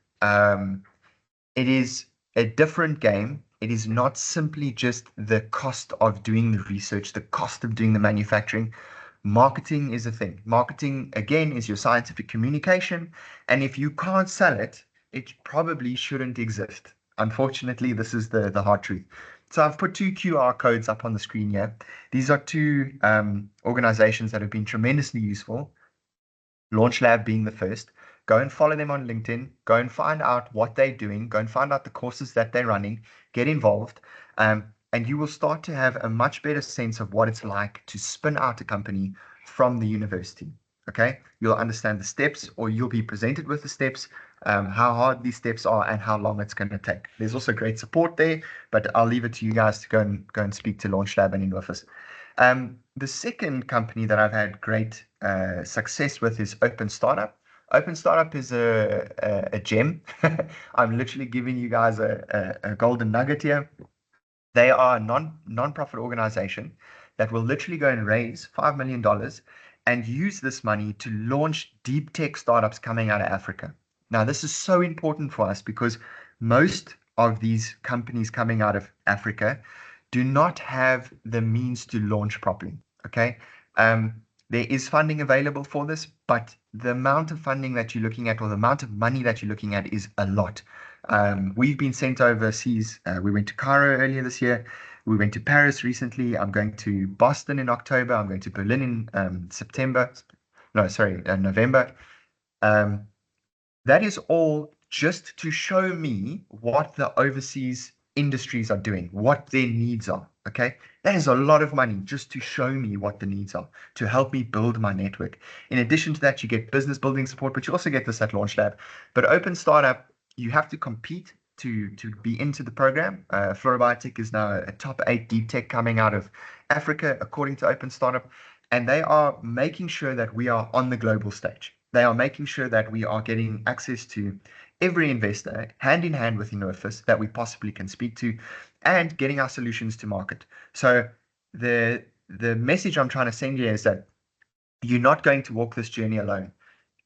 It is a different game. It is not simply just the cost of doing the research, the cost of doing the manufacturing. Marketing is a thing. Marketing, again, is your scientific communication. And if you can't sell it, it probably shouldn't exist. Unfortunately, this is the hard truth. So I've put 2 QR codes up on the screen here. These are 2 organizations that have been tremendously useful. Launch Lab being the first. Go and follow them on LinkedIn. Go and find out what they're doing. Go and find out the courses that they're running. Get involved. And you will start to have a much better sense of what it's like to spin out a company from the university. Okay, you'll understand the steps, or you'll be presented with the steps, how hard these steps are, and how long it's going to take. There's also great support there, but I'll leave it to you guys to go and speak to Launch Lab and Innovus. The second company that I've had great success with is Open Startup. Open Startup is a gem. I'm literally giving you guys a golden nugget here. They are a non-profit organization that will literally go and raise $5 million and use this money to launch deep tech startups coming out of Africa. Now, this is so important for us because most of these companies coming out of Africa do not have the means to launch properly. Okay. There is funding available for this, but the amount of funding that you're looking at, or the amount of money that you're looking at, is a lot. We've been sent overseas. We went to Cairo earlier this year. We went to Paris recently. I'm going to Boston in October. I'm going to Berlin in November. That is all just to show me what the overseas industries are doing, what their needs are. Okay, that is a lot of money just to show me what the needs are, to help me build my network. In addition to that, you get business building support, but you also get this at Launch Lab. But Open Startup, you have to compete to be into the program. FluoroBiotech is now a top 8 deep tech coming out of Africa, according to Open Startup, and they are making sure that we are on the global stage. They are making sure that we are getting access to every investor, hand in hand with Innovus, that we possibly can speak to, and getting our solutions to market. So the message I'm trying to send you is that you're not going to walk this journey alone.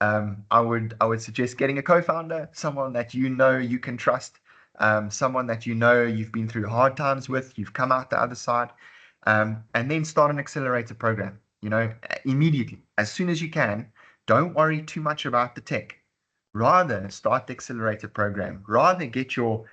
I would suggest getting a co-founder, someone that you know you can trust, someone that you know you've been through hard times with, you've come out the other side, and then start an accelerator program. Immediately, as soon as you can. Don't worry too much about the tech. Rather, start the accelerator program. Rather, get your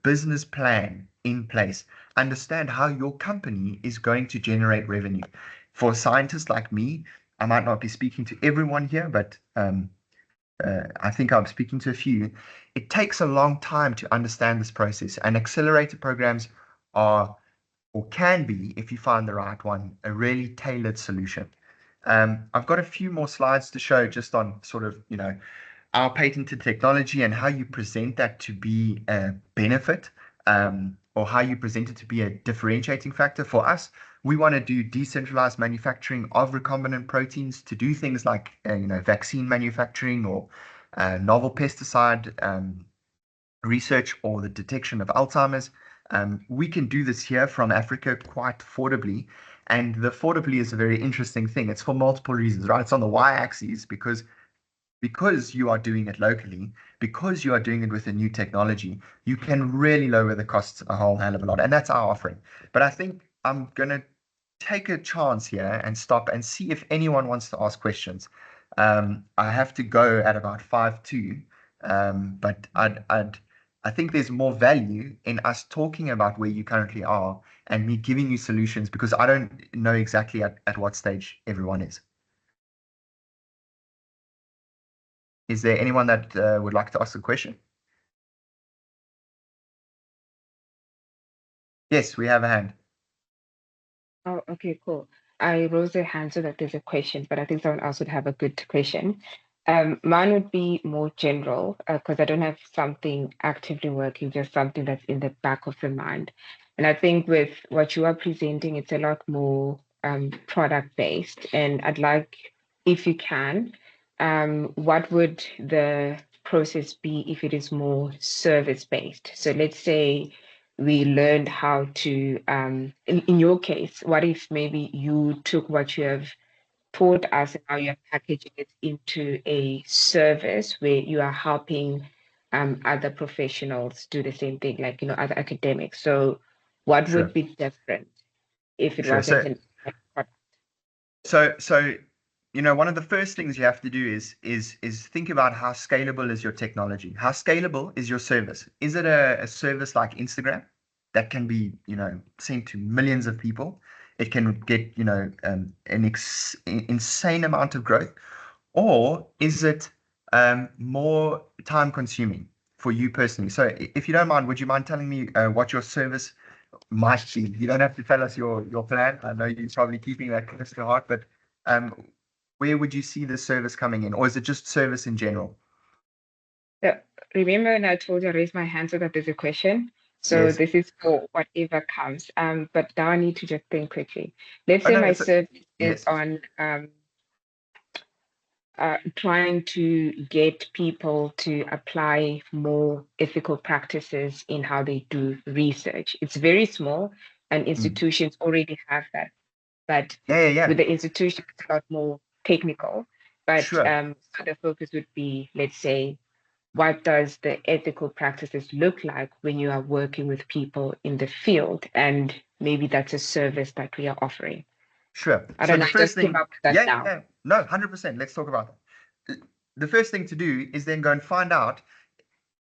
business plan in place. Understand how your company is going to generate revenue. For scientists like me, I might not be speaking to everyone here, but I think I'm speaking to a few. It takes a long time to understand this process, and accelerator programs are, or can be, if you find the right one, a really tailored solution. I've got a few more slides to show just on sort of, our patented technology and how you present that to be a benefit, or how you present it to be a differentiating factor. For us, we want to do decentralized manufacturing of recombinant proteins to do things like, vaccine manufacturing, or novel pesticide research, or the detection of Alzheimer's. We can do this here from Africa quite affordably. And the affordably is a very interesting thing. It's for multiple reasons, right? It's on the y-axis because you are doing it locally, because you are doing it with a new technology, you can really lower the costs a whole hell of a lot. And that's our offering. But I think I'm going to take a chance here and stop and see if anyone wants to ask questions. I have to go at about 5:02, but I think there's more value in us talking about where you currently are and me giving you solutions, because I don't know exactly at what stage everyone is. Is there anyone that would like to ask a question? Yes, we have a hand. Oh, okay, cool. I raised a hand so that there's a question, but I think someone else would have a good question. Mine would be more general because I don't have something actively working, just something that's in the back of the mind. And I think with what you are presenting, it's a lot more product based. And I'd like, if you can, what would the process be if it is more service based? So let's say we learned how to, in your case, what if maybe you took what you have taught us and how you're packaging it into a service where you are helping other professionals do the same thing, like, other academics. So what Sure. would be different if it Sure. wasn't an product? So one of the first things you have to do is think about how scalable is your technology. How scalable is your service? Is it a service like Instagram that can be, sent to millions of people? It can get, an insane amount of growth, or is it more time consuming for you personally? So if you don't mind, would you mind telling me what your service might be? You don't have to tell us your plan. I know you're probably keeping that close to heart, but where would you see the service coming in, or is it just service in general? So remember when I told you I raised my hand so that there's a question? So Yes. this is for whatever comes. But now I need to just think quickly. Let's Oh, say no, my it's service is yes. on trying to get people to apply more ethical practices in how they do research. It's very small, and institutions already have that. But Yeah. with the institution, it's a lot more technical. But Sure. so the focus would be, let's say, what does the ethical practices look like when you are working with people in the field? And maybe that's a service that we are offering. Sure. I So don't the know, I first just came thing, up with that now. yeah, no, 100%. Let's talk about that. The first thing to do is then go and find out,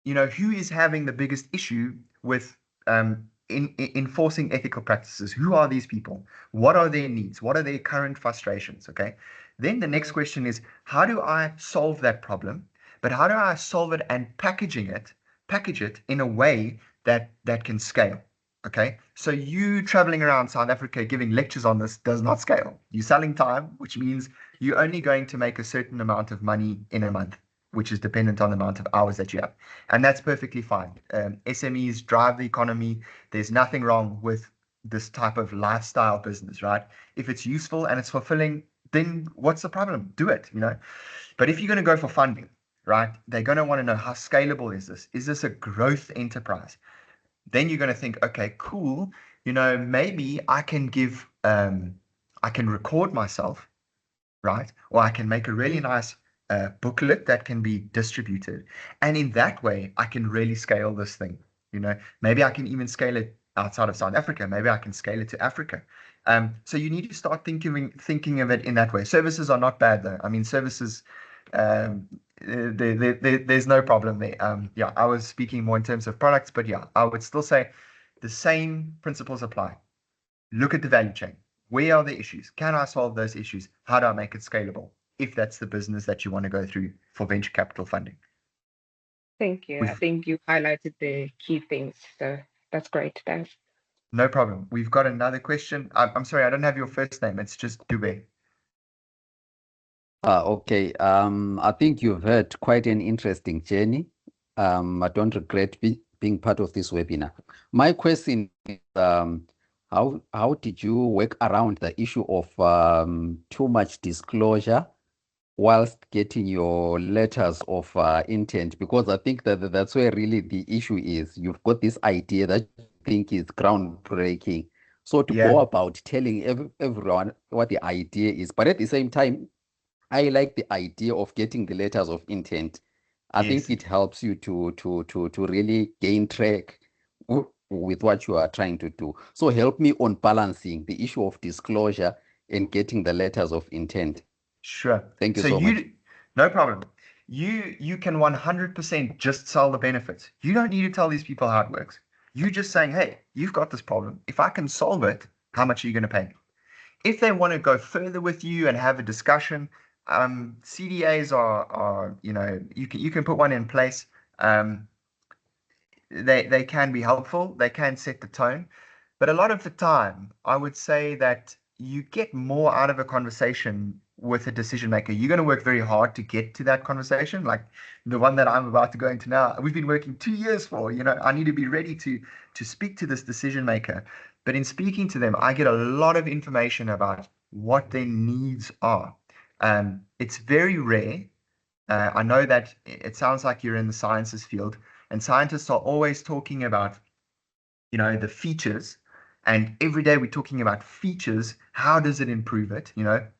who is having the biggest issue with in enforcing ethical practices. Who are these people? What are their needs? What are their current frustrations? Okay. Then the next question is, how do I solve that problem? But how do I solve it and package it in a way that can scale? Okay. So you traveling around South Africa giving lectures on this does not scale. You're selling time, which means you're only going to make a certain amount of money in a month, which is dependent on the amount of hours that you have. And that's perfectly fine. SMEs drive the economy. There's nothing wrong with this type of lifestyle business, right? If it's useful and it's fulfilling, then what's the problem? Do it, But if you're going to go for funding, right, they're going to want to know, how scalable is this? Is this a growth enterprise? Then you're going to think, okay, cool. Maybe I can I can record myself, right? Or I can make a really nice booklet that can be distributed. And in that way, I can really scale this thing. Maybe I can even scale it outside of South Africa. Maybe I can scale it to Africa. So you need to start thinking of it in that way. Services are not bad, though. I mean, services, there's no problem there. Yeah, I was speaking more in terms of products, but yeah, I would still say the same principles apply. Look at the value chain. Where are the issues? Can I solve those issues? How do I make it scalable? If that's the business that you want to go through for venture capital funding. Thank you. I think you highlighted the key things. So that's great. Thanks. No problem. We've got another question. I'm sorry, I don't have your first name. It's just Dube. Okay. I think you've had quite an interesting journey. I don't regret being part of this webinar. My question is, how did you work around the issue of too much disclosure whilst getting your letters of intent? Because I think that that's where really the issue is. You've got this idea that you think is groundbreaking. So to go about telling everyone what the idea is, but at the same time, I like the idea of getting the letters of intent. I think it helps you to really gain track with what you are trying to do. So help me on balancing the issue of disclosure and getting the letters of intent. Sure. Thank you so much. No problem. You can 100% just sell the benefits. You don't need to tell these people how it works. You just saying, hey, you've got this problem. If I can solve it, how much are you going to pay me? If they want to go further with you and have a discussion, CDAs are you can put one in place. They can be helpful. They can set the tone, but a lot of the time, I would say that you get more out of a conversation with a decision maker, you're going to work very hard to get to that conversation. Like the one that I'm about to go into now, we've been working 2 years for. I need to be ready to speak to this decision maker. But in speaking to them, I get a lot of information about what their needs are. It's very rare. I know that it sounds like you're in the sciences field, and scientists are always talking about, the features. And every day we're talking about features. How does it improve it?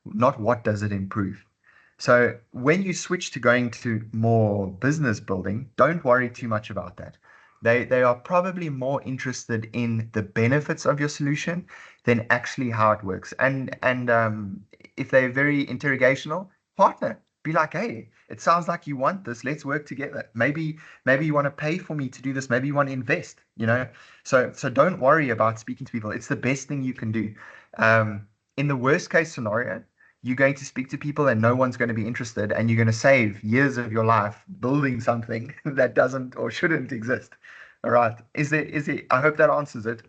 Not what does it improve. So when you switch to going to more business building, don't worry too much about that. They are probably more interested in the benefits of your solution than actually how it works. And if they're very interrogational, partner. Be like, hey, it sounds like you want this. Let's work together. Maybe you want to pay for me to do this. Maybe you want to invest. So don't worry about speaking to people. It's the best thing you can do. In the worst case scenario, you're going to speak to people and no one's going to be interested, and you're going to save years of your life building something that doesn't or shouldn't exist. All right. Is there? I hope that answers it.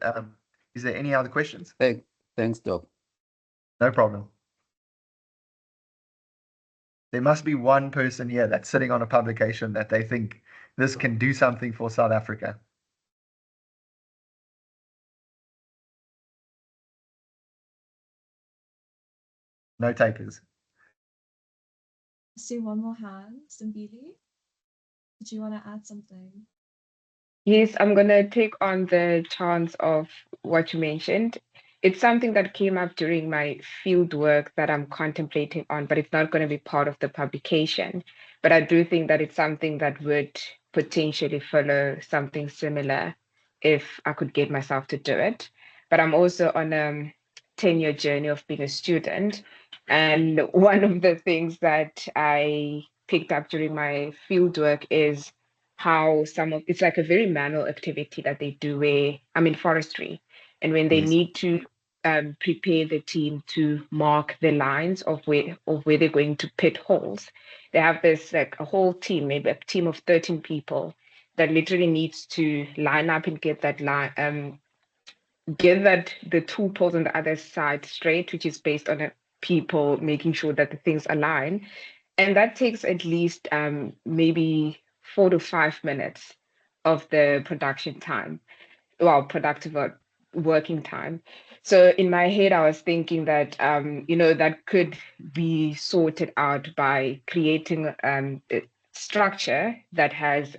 Is there any other questions? Thanks, Doc. No problem. There must be one person here that's sitting on a publication that they think this can do something for South Africa. No takers. I see one more hand. Zimbili, did you want to add something? Yes, I'm going to take on the chance of what you mentioned. It's something that came up during my field work that I'm contemplating on, but it's not going to be part of the publication. But I do think that it's something that would potentially follow something similar if I could get myself to do it. But I'm also on a 10-year journey of being a student. And one of the things that I picked up during my field work is how it's like a very manual activity that they do where I'm in forestry. And when they Yes. need to prepare the team to mark the lines of where they're going to pit holes, they have this like a whole team, maybe a team of 13 people that literally needs to line up and get that the two poles on the other side straight, which is based on people making sure that the things align. And that takes at least maybe 4 to 5 minutes of the production time, productive working time. So in my head, I was thinking that, that could be sorted out by creating a structure that has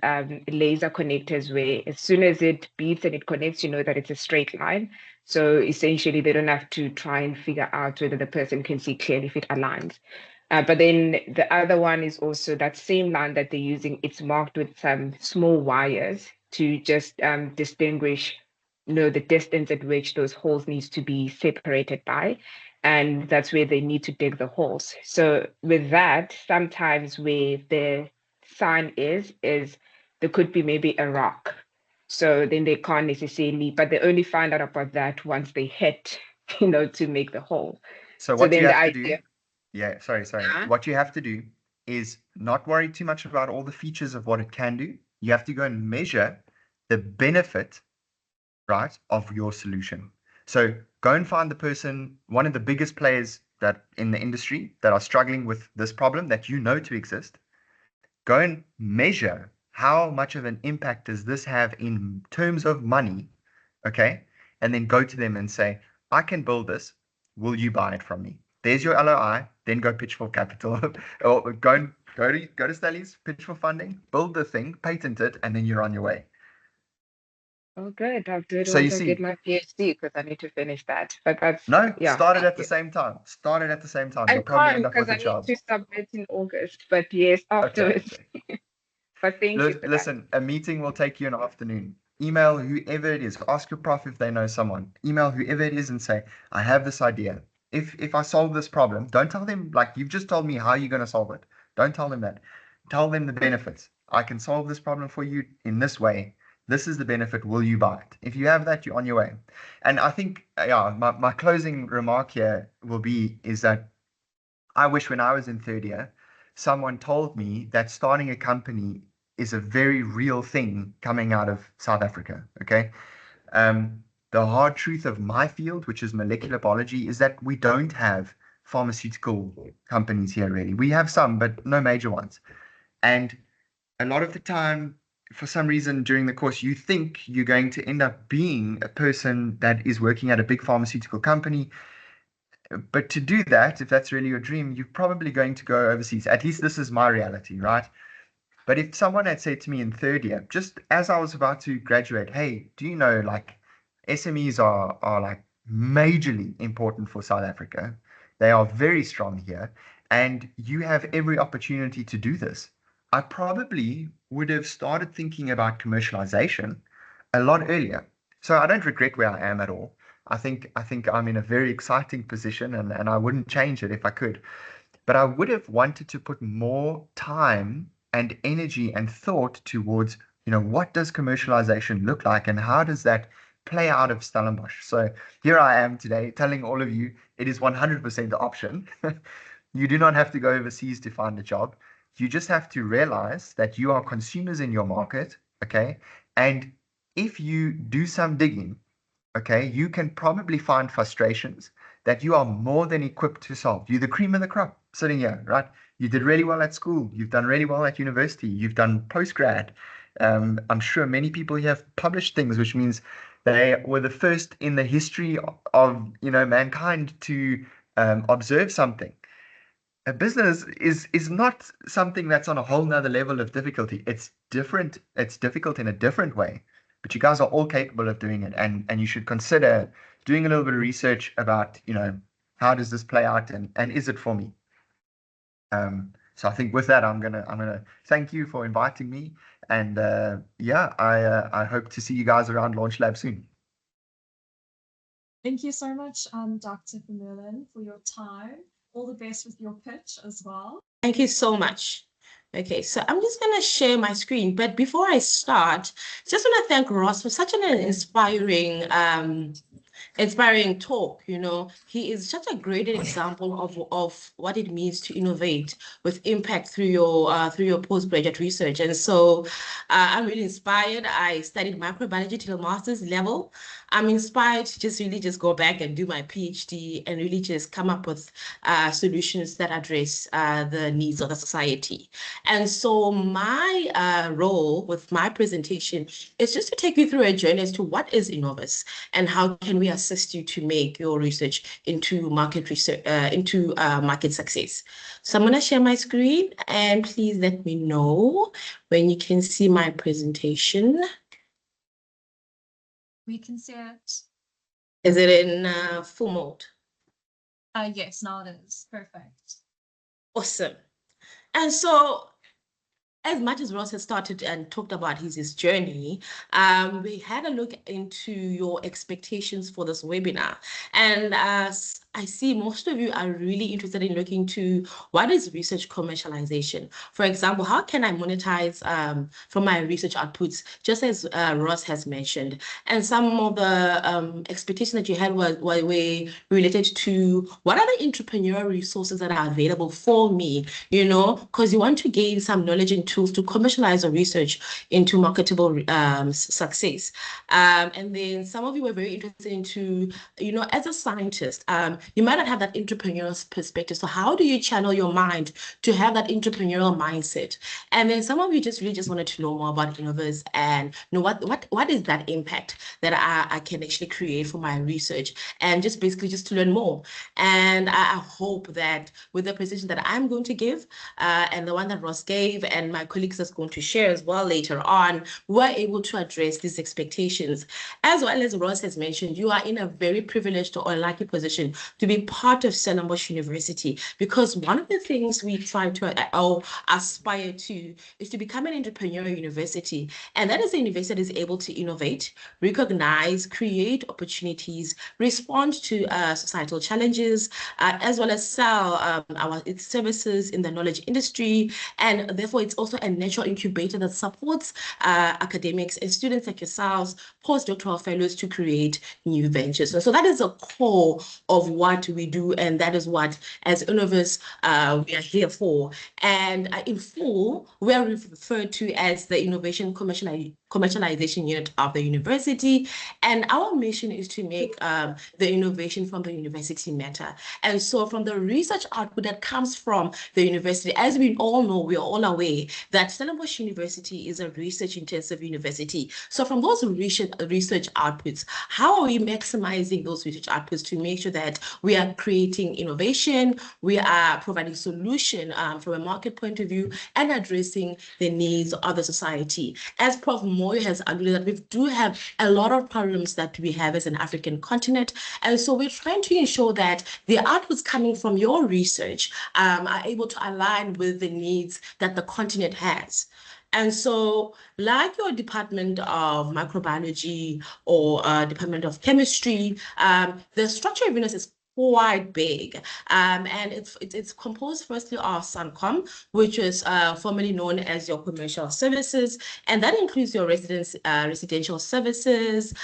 laser connectors where as soon as it beeps and it connects, you know that it's a straight line. So essentially, they don't have to try and figure out whether the person can see clearly if it aligns. But then the other one is also that same line that they're using, it's marked with some small wires to just distinguish the distance at which those holes needs to be separated by. And that's where they need to dig the holes. So with that, sometimes where the sign is there could be maybe a rock. So then they can't necessarily, but they only find out about that once they hit, to make the hole. So what then you the have to idea, do, yeah, sorry. Yeah. What you have to do is not worry too much about all the features of what it can do. You have to go and measure the benefit, right, of your solution. So go and find the person, one of the biggest players that in the industry that are struggling with this problem that you know to exist. Go and measure how much of an impact does this have in terms of money, okay? And then go to them and say, I can build this. Will you buy it from me? There's your LOI. Then go pitch for capital, or go to Stellies, pitch for funding, build the thing, patent it, and then you're on your way. Oh, good. I'll do it So you once I see- get my PhD because I need to finish that. But that's No, yeah. start it at the same time. Start it at the same time. I You'll probably can't end up because with I a job. need to submit in August. But yes, afterwards. Okay. But thank you for that. Listen, a meeting will take you an afternoon. Email whoever it is. Ask your prof if they know someone. Email whoever it is and say, I have this idea. If I solve this problem, don't tell them like you've just told me how you're going to solve it. Don't tell them that. Tell them the benefits. I can solve this problem for you in this way. This is the benefit. Will you buy it? If you have that, you're on your way. And I think, my closing remark here is that I wish when I was in third year, someone told me that starting a company is a very real thing coming out of South Africa. Okay. The hard truth of my field, which is molecular biology, is that we don't have pharmaceutical companies here, really. We have some, but no major ones. And a lot of the time, for some reason during the course, you think you're going to end up being a person that is working at a big pharmaceutical company. But to do that, if that's really your dream, you're probably going to go overseas. At least this is my reality, right? But if someone had said to me in third year, just as I was about to graduate, hey, do you know, like, SMEs are like majorly important for South Africa. They are very strong here, and you have every opportunity to do this. I probably would have started thinking about commercialization a lot earlier. So I don't regret where I am at all. I think I'm in a very exciting position, and I wouldn't change it if I could. But I would have wanted to put more time and energy and thought towards, what does commercialization look like, and how does that play out of Stellenbosch? So here I am today telling all of you it is 100% the option. You do not have to go overseas to find a job. You just have to realize that you are consumers in your market, okay? And if you do some digging, okay, you can probably find frustrations that you are more than equipped to solve. You're the cream of the crop sitting here, right? You did really well at school. You've done really well at university. You've done postgrad. I'm sure many people here have published things, which means they were the first in the history of mankind to observe something. A business is not something that's on a whole nother level of difficulty. It's different. It's difficult in a different way, but you guys are all capable of doing it, and you should consider doing a little bit of research about how does this play out, and is it for me. So I think with that, I'm gonna thank you for inviting me, and I hope to see you guys around Launch Lab soon. Thank you so much, Dr. Vermeulen, for your time. All the best with your pitch as well. Thank you so much. Okay, so I'm just going to share my screen. But before I start, just want to thank Ross for such an inspiring talk. He is such a great example of what it means to innovate with impact through your postgraduate research. And so I'm really inspired. I studied microbiology till master's level. I'm inspired to really just go back and do my PhD and really just come up with solutions that address the needs of the society. And so my role with my presentation is just to take you through a journey as to what is Innovus and how can we assist you to make your research into market research, market success. So I'm going to share my screen, and please let me know when you can see my presentation. We can see it. Is it in full mode? Yes, now it is. Perfect. Awesome. And so, as much as Ross has started and talked about his journey, we had a look into your expectations for this webinar. And as I see most of you are really interested in looking to what is research commercialization. For example, how can I monetize from my research outputs, just as Ross has mentioned. And some of the expectations that you had were related to what are the entrepreneurial resources that are available for me, because you want to gain some knowledge and tools to commercialize your research into marketable success. And then some of you were very interested into, as a scientist, you might not have that entrepreneurial perspective. So how do you channel your mind to have that entrepreneurial mindset? And then some of you just really wanted to know more about Innovus and what is that impact that I can actually create for my research, and just basically to learn more. And I hope that with the presentation that I'm going to give and the one that Ross gave and my colleagues is going to share as well later on, we're able to address these expectations. As well as Ross has mentioned, you are in a very privileged or lucky position to be part of Stellenbosch University, because one of the things we try to aspire to is to become an entrepreneurial university. And that is a university that is able to innovate, recognize, create opportunities, respond to societal challenges, as well as sell its services in the knowledge industry. And therefore, it's also also a natural incubator that supports academics and students like yourselves, postdoctoral fellows, to create new ventures. So that is the core of what we do, and that is what, as Innovus, we are here for. And in full, we are referred to as the Innovation Commercialization Unit of the university. And our mission is to make the innovation from the university matter. And so from the research output that comes from the university, as we all know, we are all aware that Stellenbosch University is a research-intensive university. So from those research outputs, how are we maximizing those research outputs to make sure that we are creating innovation, we are providing solution from a market point of view, and addressing the needs of the society? As Prof. Moyo has alluded, that we do have a lot of problems that we have as an African continent. And so we're trying to ensure that the outputs coming from your research are able to align with the needs that the continent has. And so, like your Department of Microbiology or Department of Chemistry, the structure of Venus is quite big, and it's composed firstly of SUNCOM, which is formerly known as your commercial services, and that includes your residential services,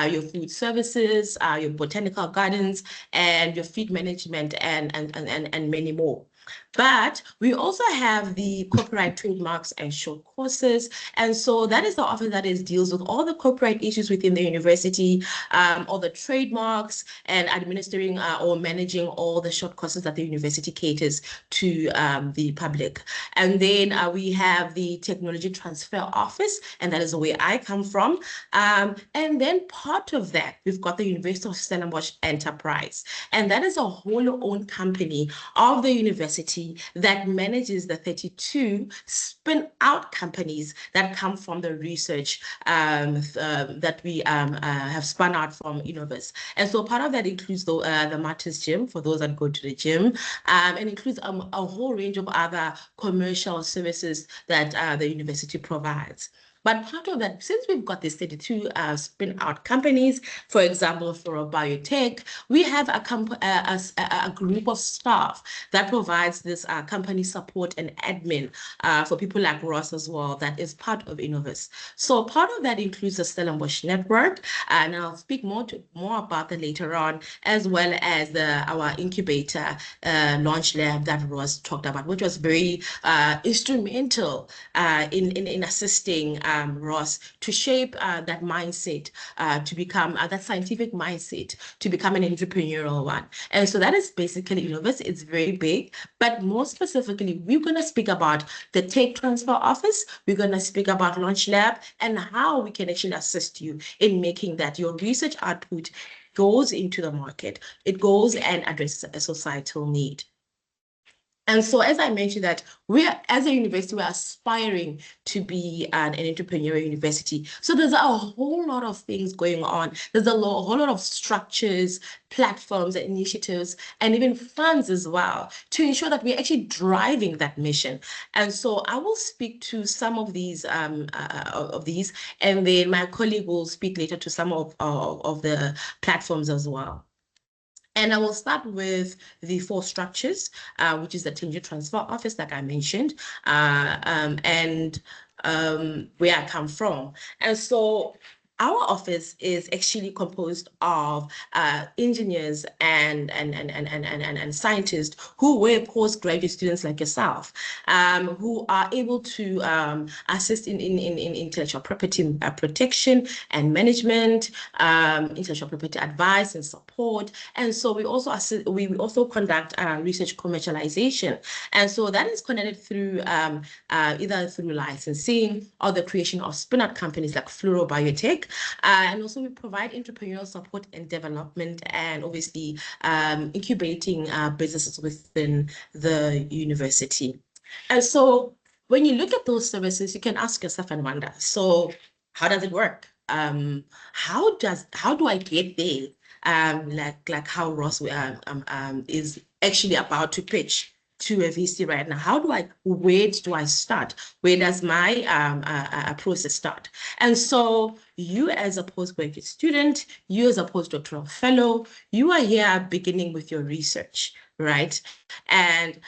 your food services, your botanical gardens, and your feed management, and many more. But we also have the copyright, trademarks, and short courses. And so that is the office that deals with all the copyright issues within the university, all the trademarks, and administering or managing all the short courses that the university caters to the public. And then we have the Technology Transfer Office, and that is where I come from. And then part of that, we've got the University of Stellenbosch Enterprise. And that is a wholly owned company of the university that manages the 32 spin-out companies that come from the research that we have spun out from Innovus. And so part of that includes the Matters Gym, for those that go to the gym, and includes a whole range of other commercial services that the university provides. But part of that, since we've got these 32 spin-out companies, for example, FluoroBiotech, we have a group of staff that provides this company support and admin for people like Ross as well, that is part of Innovus. So part of that includes the Stellenbosch network, and I'll speak more about that later on, as well as our incubator launch lab that Ross talked about, which was very instrumental in assisting Ross to shape that mindset to become that scientific mindset to become an entrepreneurial one. And so that is basically Innovus. It's very big, but more specifically, we're going to speak about the Tech Transfer Office. We're going to speak about Launch Lab and how we can actually assist you in making that your research output goes into the market. It goes and addresses a societal need. And so, as I mentioned, that as a university, we're aspiring to be an entrepreneurial university. So there's a whole lot of things going on. There's a whole lot of structures, platforms, and and even funds as well to ensure that we're actually driving that mission. And so I will speak to some of these, and then my colleague will speak later to some of the platforms as well. And I will start with the 4 structures, which is the Technology Transfer Office that I mentioned, and where I come from. And so our office is actually composed of engineers and scientists who were postgraduate students like yourself, who are able to assist in intellectual property protection and management, intellectual property advice and support. And so we also conduct research commercialization. And so that is connected through either through licensing or the creation of spin-out companies like FluoroBiotech. And also we provide entrepreneurial support and development, and obviously incubating businesses within the university. And so when you look at those services, you can ask yourself and wonder, so how does it work? How do I get there? Like how Ross is actually about to pitch to a VC right now. Where do I start? Where does my process start? And so you as a postgraduate student, you as a postdoctoral fellow, you are here beginning with your research, right? And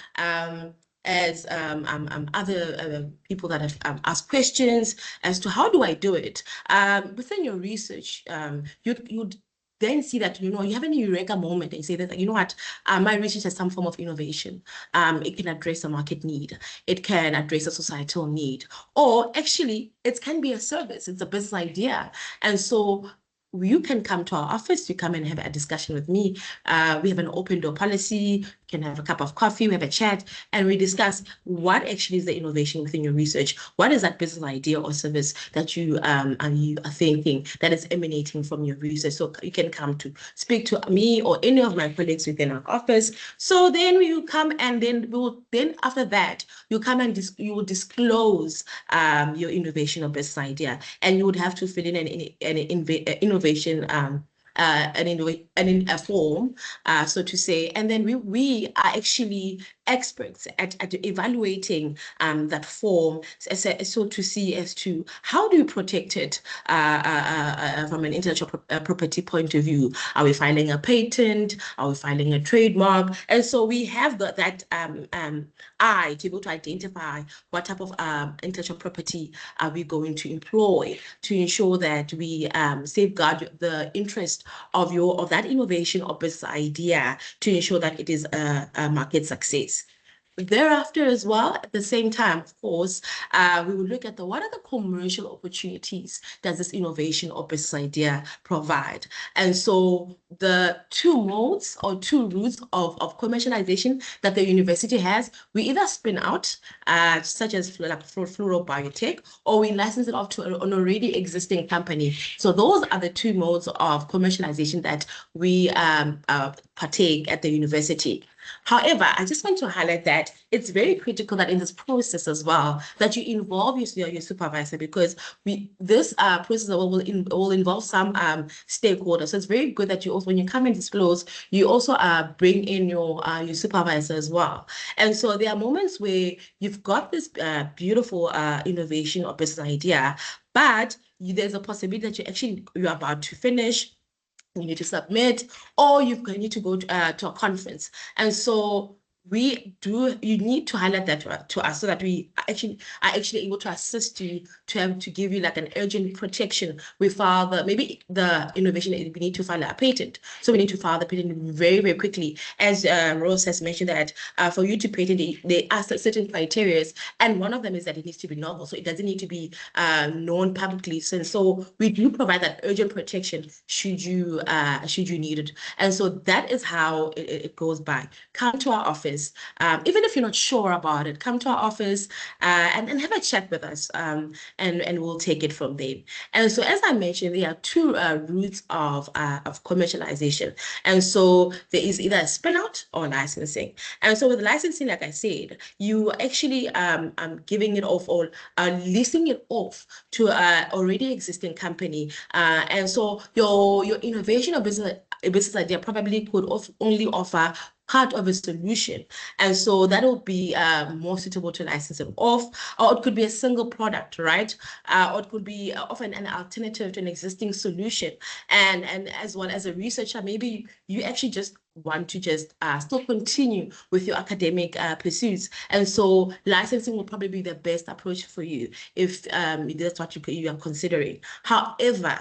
as other people that have asked questions as to how do I do it. Within your research, you'd then see that, you have an eureka moment and say that, what, my research has some form of innovation. It can address a market need. It can address a societal need. Or actually, it can be a service. It's a business idea. And so you can come to our office, you come and have a discussion with me. We have an open door policy, you can have a cup of coffee, we have a chat, and we discuss what actually is the innovation within your research. What is that business idea or service that you are thinking that is emanating from your research? So you can come to speak to me or any of my colleagues within our office. So then we will come, and then after that, you come and you will disclose your innovation or business idea, and you would have to fill in an innovation a form, so to say, and then we are actually experts at evaluating that form, so to see as to how do you protect it from an intellectual property point of view. Are we filing a patent? Are we filing a trademark? And so we have that eye to be able to identify what type of intellectual property are we going to employ to ensure that we safeguard the interest of that innovation or business idea to ensure that it is a market success. Thereafter as well, at the same time, of course, we will look at what are the commercial opportunities does this innovation or business idea provide? And so the two modes or two routes of commercialization that the university has, we either spin out, such as like FluoroBiotech, or we license it off to an already existing company. So those are the two modes of commercialization that we partake at the university. However, I just want to highlight that it's very critical that in this process as well, that you involve your supervisor, because this process will involve some stakeholders. So it's very good that you also, when you come and disclose, you also bring in your supervisor as well. And so there are moments where you've got this beautiful innovation or business idea, but there's a possibility that you're about to finish, you need to submit, or you need to go to a conference. And so you need to highlight that to us so that we are actually able to assist you to give you like an urgent protection. We file maybe the innovation, we need to file a patent. So we need to file the patent very, very quickly. As Rose has mentioned that for you to patent, they ask certain criteria, and one of them is that it needs to be novel. So it doesn't need to be known publicly. So we do provide that urgent protection should you need it. And so that is how it goes by. Come to our office. Even if you're not sure about it, come to our office and have a chat with us, and we'll take it from there. And so, as I mentioned, there are two routes of commercialization. And so there is either a spin-out or licensing. And so with licensing, like I said, you actually giving it off or leasing it off to an already existing company. And so your innovation or business idea probably could only offer part of a solution. And so that will be more suitable to license it off, or it could be a single product, right? Or it could be often an alternative to an existing solution. And as well as a researcher, maybe you actually just want to just still continue with your academic pursuits. And so licensing will probably be the best approach for you if that's what you are considering. However,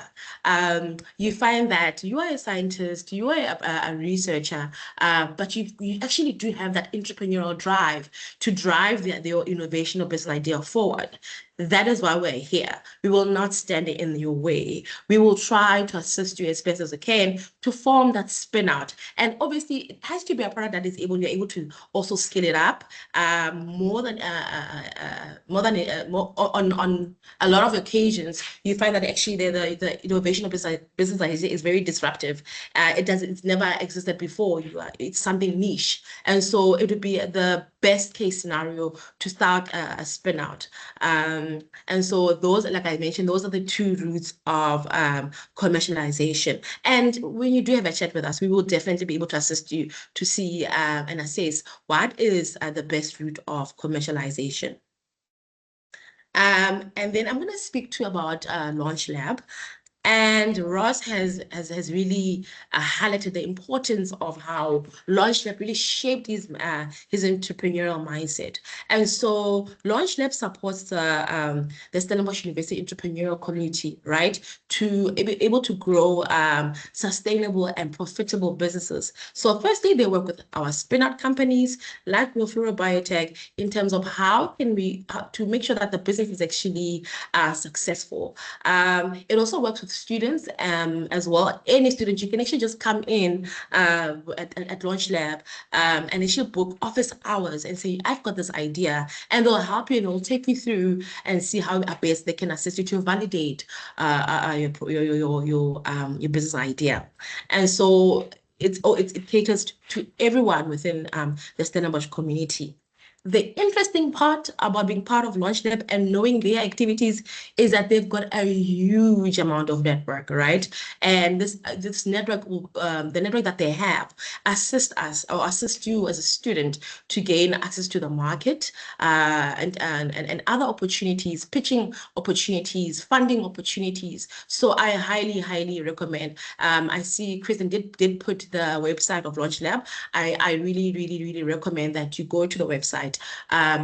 you find that you are a scientist, you are a researcher, but you actually do have that entrepreneurial drive to drive your innovation or business idea forward. That is why we're here. We will not stand in your way. We will try to assist you as best as we can to form that spin out. And obviously, it has to be a product that is you're able to also scale it up more on a lot of occasions. You find that actually the innovation of business idea is very disruptive. It's never existed before. It's something niche, and so it would be the best case scenario to start a spin out. And so those, like I mentioned, those are the two routes of commercialization. And when you do have a chat with us, we will definitely be able to assist you to see and assess what is the best route of commercialization. And then I'm going to speak to about Launch Lab. And Ross has really highlighted the importance of how LaunchLab really shaped his entrepreneurial mindset. And so LaunchLab supports the Stellenbosch University entrepreneurial community, right, to be able to grow sustainable and profitable businesses. So firstly, they work with our spin-out companies like FluoroBiotech in terms of how can we to make sure that the business is actually successful. It also works with students as well. Any student, you can actually just come in at LaunchLab and actually book office hours and say, I've got this idea, and they'll help you and they'll take you through and see how best they can assist you to validate your business idea. And so it caters to everyone within the Stellenbosch community. The interesting part about being part of LaunchLab and knowing their activities is that they've got a huge amount of network, right? And this network, the network that they have, assist us or assist you as a student to gain access to the market and other opportunities, pitching opportunities, funding opportunities. So I highly recommend. I see Kristen did put the website of LaunchLab. I really recommend that you go to the website.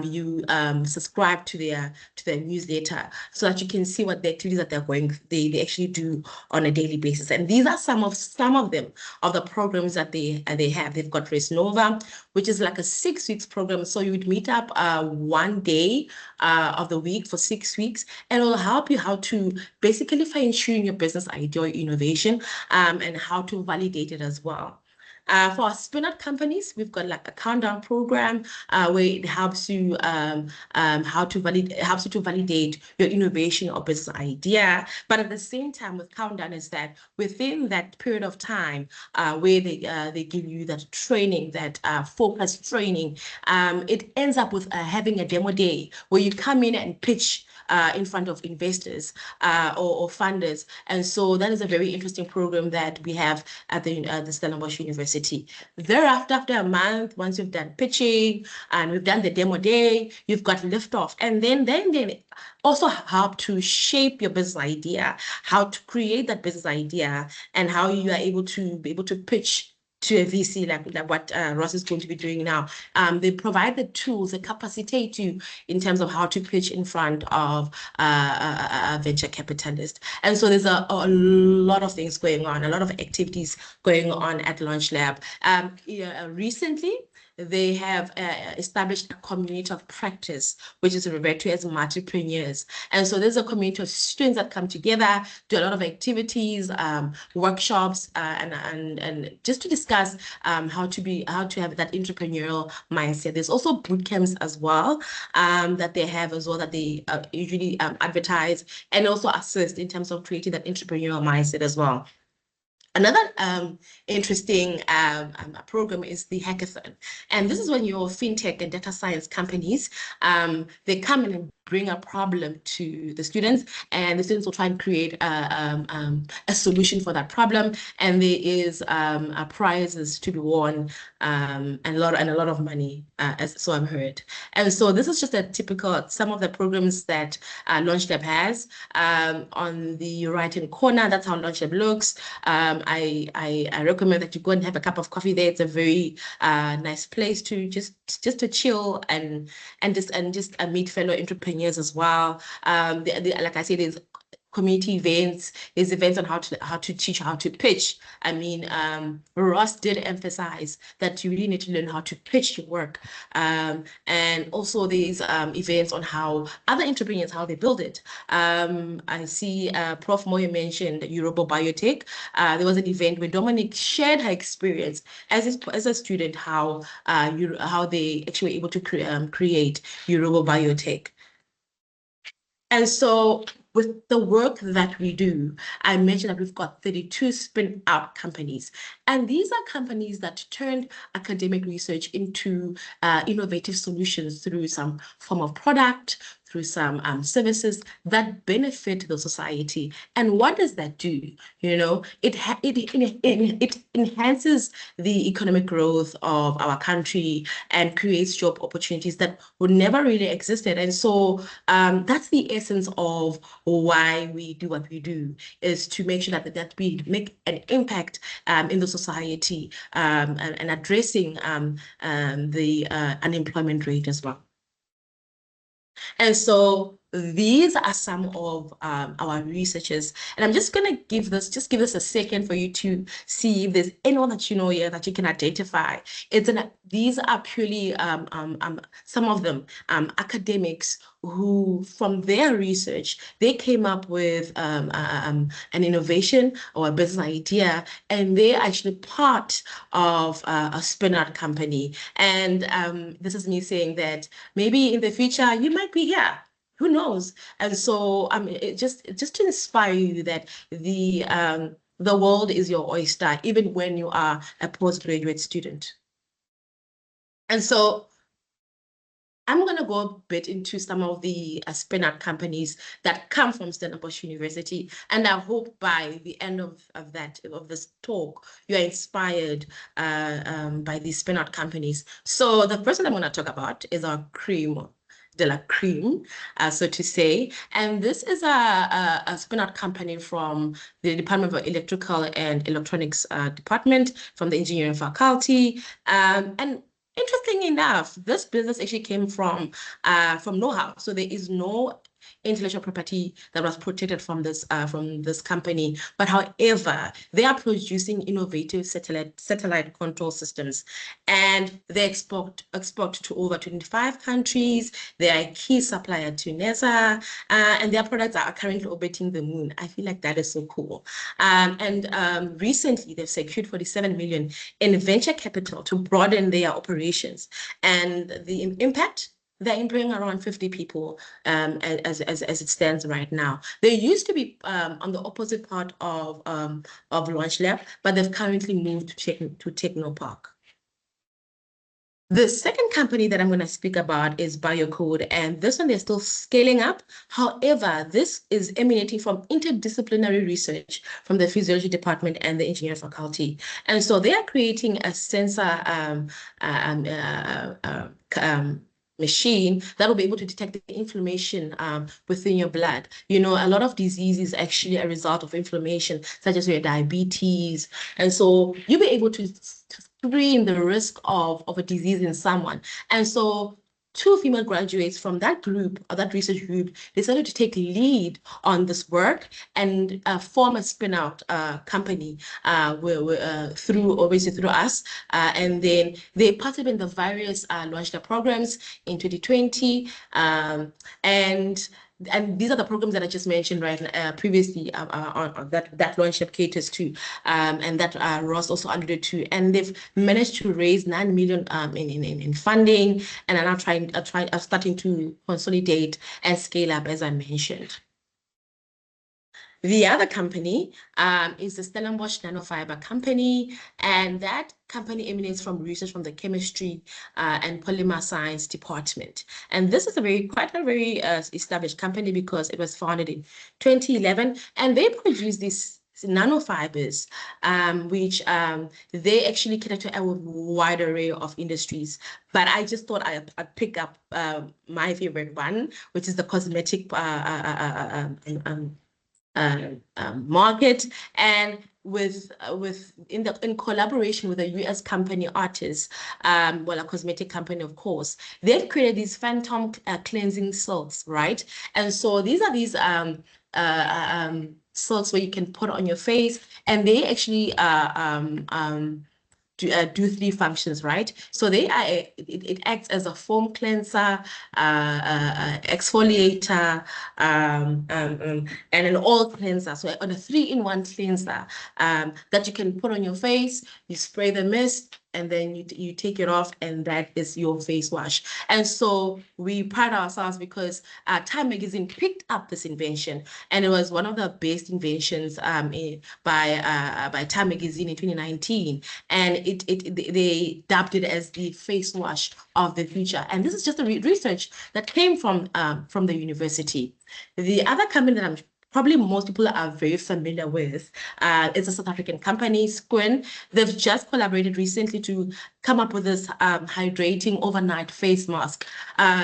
You subscribe to their newsletter so that you can see what the activities that they actually do on a daily basis. And these are some of the programs that they have. They've got Race Nova, which is like a 6 weeks program. So you would meet up one day of the week for 6 weeks, and it will help you how to basically fine-tune your business idea or innovation and how to validate it as well. For our spin-out companies, we've got like a countdown program where it helps you to validate your innovation or business idea. But at the same time, with countdown is that within that period of time where they give you that training, that focused training, it ends up with having a demo day where you come in and pitch in front of investors or funders. And so that is a very interesting program that we have at the Stellenbosch University. Thereafter, after a month, once you've done pitching and we've done the demo day, you've got liftoff. And then also help to shape your business idea, how to create that business idea, and how you are able to pitch to a VC like what Ross is going to be doing now. They provide the tools that capacitate you in terms of how to pitch in front of a venture capitalist. And so there's a lot of things going on, a lot of activities going on at LaunchLab. Recently, they have established a community of practice, which is referred to as Entrepreneurs. And so there's a community of students that come together, do a lot of activities, workshops, and just to discuss how to have that entrepreneurial mindset. There's also boot camps as well that they have as well that they usually advertise and also assist in terms of creating that entrepreneurial mindset as well. Another interesting program is the hackathon. And this is when your fintech and data science companies, they come in and bring a problem to the students, and the students will try and create a solution for that problem. And there is prizes to be won and a lot of money, as so I've heard. And so this is just a typical, some of the programs that LaunchLab has. On the right-hand corner, that's how LaunchLab looks. I recommend that you go and have a cup of coffee there. It's a very nice place to just to chill and just meet fellow entrepreneurs as well. Like I said, there's community events, there's events on how to teach how to pitch. I mean, Ross did emphasize that you really need to learn how to pitch your work. And also there's events on how other entrepreneurs, how they build it. I see Prof Moyo mentioned FluoroBiotech. There was an event where Dominic shared her experience as a student, how they actually were able to create FluoroBiotech. And so with the work that we do, I mentioned that we've got 32 spin-out companies. And these are companies that turned academic research into innovative solutions through some form of product, through some services that benefit the society. And what does that do? You know, it enhances the economic growth of our country and creates job opportunities that would never really existed. And so that's the essence of why we do what we do, is to make sure that we make an impact in the society and addressing the unemployment rate as well. And so these are some of our researchers, and I'm just going to give this a second for you to see if there's anyone that you know here that you can identify. These are purely some of them academics who, from their research, they came up with an innovation or a business idea, and they're actually part of a spin-out company. And this is me saying that maybe in the future you might be here. Who knows? And so just to inspire you that the world is your oyster, even when you are a postgraduate student. And so I'm going to go a bit into some of the spin-out companies that come from Stellenbosch University, and I hope by the end of this talk, you are inspired by these spin-out companies. So the first one I'm going to talk about is our cream de la cream, so to say. And this is a spin-out company from the Department of Electrical and Electronics department, from the engineering faculty. And interesting enough, this business actually came from know-how. So there is no intellectual property that was protected from this company. But however, they are producing innovative satellite control systems, and they export to over 25 countries. They are a key supplier to NASA, and their products are currently orbiting the moon. I feel like that is so cool. Recently, they've secured 47 million in venture capital to broaden their operations, and the impact, they're employing around 50 people as it stands right now. They used to be on the opposite part of Launch Lab, but they've currently moved to Technopark. The second company that I'm going to speak about is BioCode, and this one they're still scaling up. However, this is emanating from interdisciplinary research from the physiology department and the engineering faculty. And so they are creating a sensor machine that will be able to detect the inflammation within your blood. You know, a lot of disease is actually a result of inflammation, such as your diabetes. And so you'll be able to screen the risk of a disease in someone. And so 2 female graduates from that group, or that research group, decided to take lead on this work and form a spin-out company through us. And then they participated in the various Launch Lab programs in 2020. And these are the programs that I just mentioned previously that Launch Lab caters to, and that Ross also alluded to. And they've managed to raise 9 million in funding, and are now starting to consolidate and scale up, as I mentioned. The other company is the Stellenbosch Nanofiber Company, and that company emanates from research from the chemistry and polymer science department. And this is quite a very established company because it was founded in 2011, and they produce these nanofibers, which they actually cater to a wide array of industries. But I just thought I'd pick up my favorite one, which is the cosmetic market, and in collaboration with a US company, Artis, a cosmetic company, of course, they've created these phantom cleansing salts, right? And so these are these salts where you can put on your face, and they actually do 3 functions, right? So it acts as a foam cleanser, exfoliator, and an oil cleanser. So on a 3-in-1 cleanser that you can put on your face, you spray the mist, and then you take it off, and that is your face wash. And so we pride ourselves because Time magazine picked up this invention, and it was one of the best inventions by Time magazine in 2019, and they dubbed it as the face wash of the future. And this is just the research that came from the university. The other company that probably most people are very familiar with. It's a South African company, Squin. They've just collaborated recently to come up with this hydrating overnight face mask.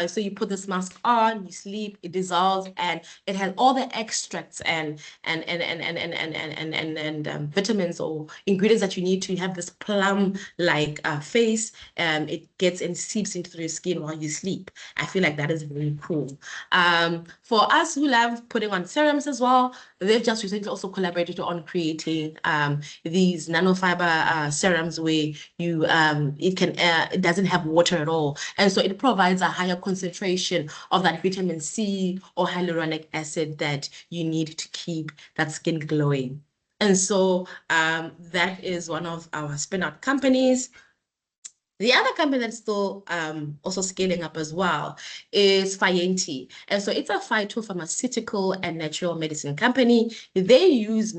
So you put this mask on, you sleep, it dissolves, and it has all the extracts and vitamins or ingredients that you need to have this plum-like face. It gets and seeps into your skin while you sleep. I feel like that is very cool. For us who love putting on serums as well, they've just recently also collaborated on creating these nanofiber serums where you it doesn't have water at all, and so it provides a higher concentration of that vitamin C or hyaluronic acid that you need to keep that skin glowing. And so that is one of our spin-out companies. The other company that's still also scaling up as well is Fienti. And so it's a phytopharmaceutical and natural medicine company. They use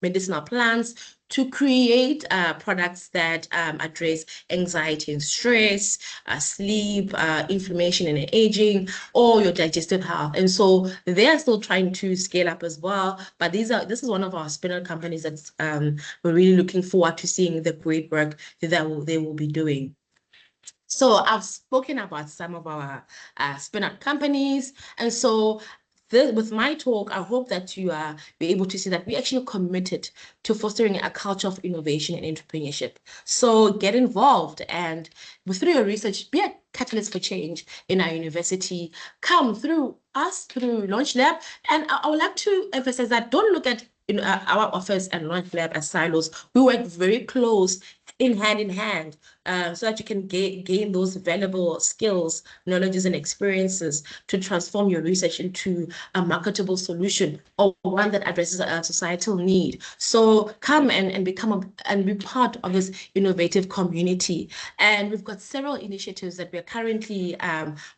medicinal plants to create products that address anxiety and stress, sleep, inflammation and aging, or your digestive health. And so they are still trying to scale up as well. But this is one of our spin-out companies that's we're really looking forward to seeing the great work that they will be doing. So I've spoken about some of our spin-out companies. And so with my talk, I hope that you be able to see that we actually committed to fostering a culture of innovation and entrepreneurship. So get involved, and through your research, be a catalyst for change in our university. Come through us, through Launch Lab. And I would like to emphasize that don't look at our office and Launch Lab as silos. We work very close hand in hand so that you can gain those valuable skills, knowledges, and experiences to transform your research into a marketable solution or one that addresses a societal need. So come and be part of this innovative community. And we've got several initiatives that we're currently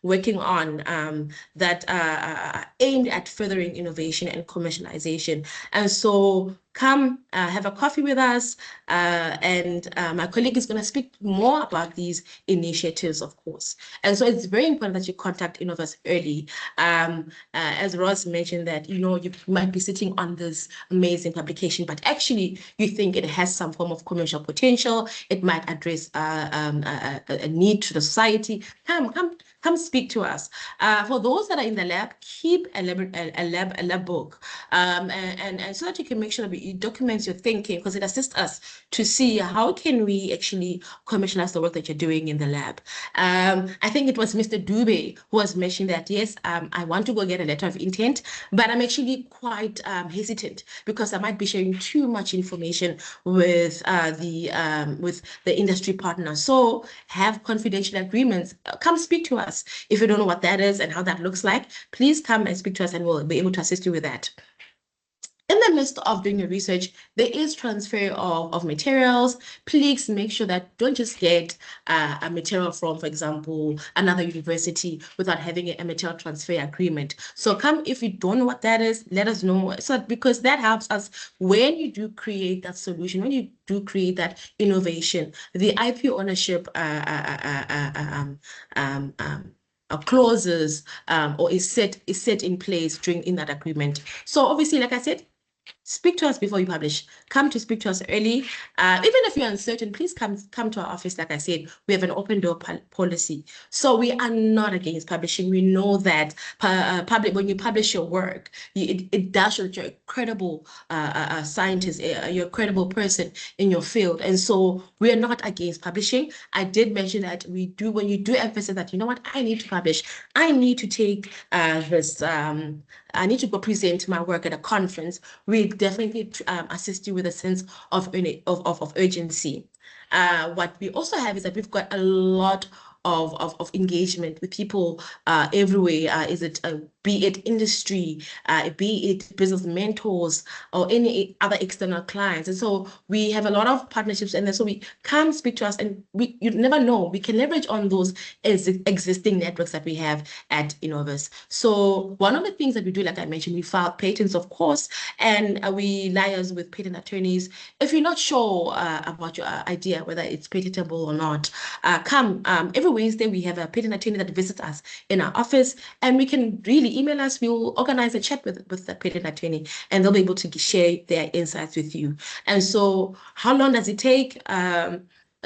working on that are aimed at furthering innovation and commercialization. And so come have a coffee with us, and my colleague is going to speak more about these initiatives, of course. And so it's very important that you contact Innovus early. As Ross mentioned that, you might be sitting on this amazing publication, but actually you think it has some form of commercial potential. It might address a need to the society. Come speak to us. For those that are in the lab, keep a lab book, and so that you can make sure that it documents your thinking, because it assists us to see how can we actually commercialize the work that you're doing in the lab. I think it was Mr. Dube who was mentioning that, yes, I want to go get a letter of intent, but I'm actually quite hesitant because I might be sharing too much information with the industry partners. So have confidential agreements. Come speak to us. If you don't know what that is and how that looks like, please come and speak to us and we'll be able to assist you with that. In the midst of doing your research, there is transfer of materials. Please make sure that don't just get a material from, for example, another university without having a material transfer agreement. So come, if you don't know what that is, let us know, because that helps us when you do create that solution, when you do create that innovation, the IP ownership clauses or is set in place in that agreement. So obviously, like I said, speak to us before you publish. Come to speak to us early. Even if you're uncertain, please come to our office. Like I said, we have an open door policy. So we are not against publishing. We know that when you publish your work, it does show that you're a credible scientist, you're a credible person in your field. And so we are not against publishing. I did mention that when you do emphasize that, you know what, I need to publish. I need to take I need to go present my work at a conference. We definitely assist you with a sense of urgency. What we also have is that we've got a lot of engagement with people everywhere. Is it be it industry, be it business mentors, or any other external clients. And so we have a lot of partnerships, and then so we come speak to us, and you never know, we can leverage on those existing networks that we have at Innovus. So one of the things that we do, like I mentioned, we file patents, of course, and we liaise with patent attorneys. If you're not sure about your idea, whether it's patentable or not, come every Wednesday. We have a patent attorney that visits us in our office, and we can really email us. We will organize a chat with the patent attorney, and they'll be able to share their insights with you. And so how long does it take?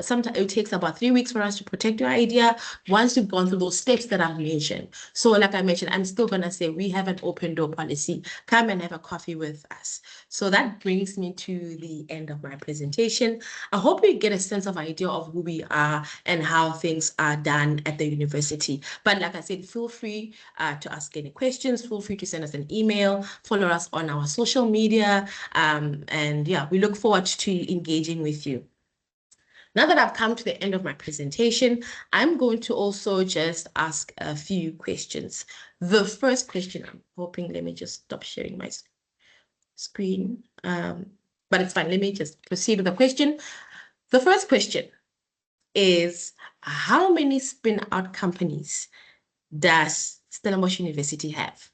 Sometimes it takes about 3 weeks for us to protect your idea once you've gone through those steps that I've mentioned. So like I mentioned, I'm still going to say we have an open door policy. Come and have a coffee with us. So that brings me to the end of my presentation. I hope you get a sense of idea of who we are and how things are done at the university. But like I said, feel free to ask any questions. Feel free to send us an email, follow us on our social media. And yeah, we look forward to engaging with you. Now that I've come to the end of my presentation, I'm going to also just ask a few questions. The first question, I'm hoping, let me just stop sharing my screen, but it's fine. Let me just proceed with the question. The first question is, how many spin-out companies does Stellenbosch University have?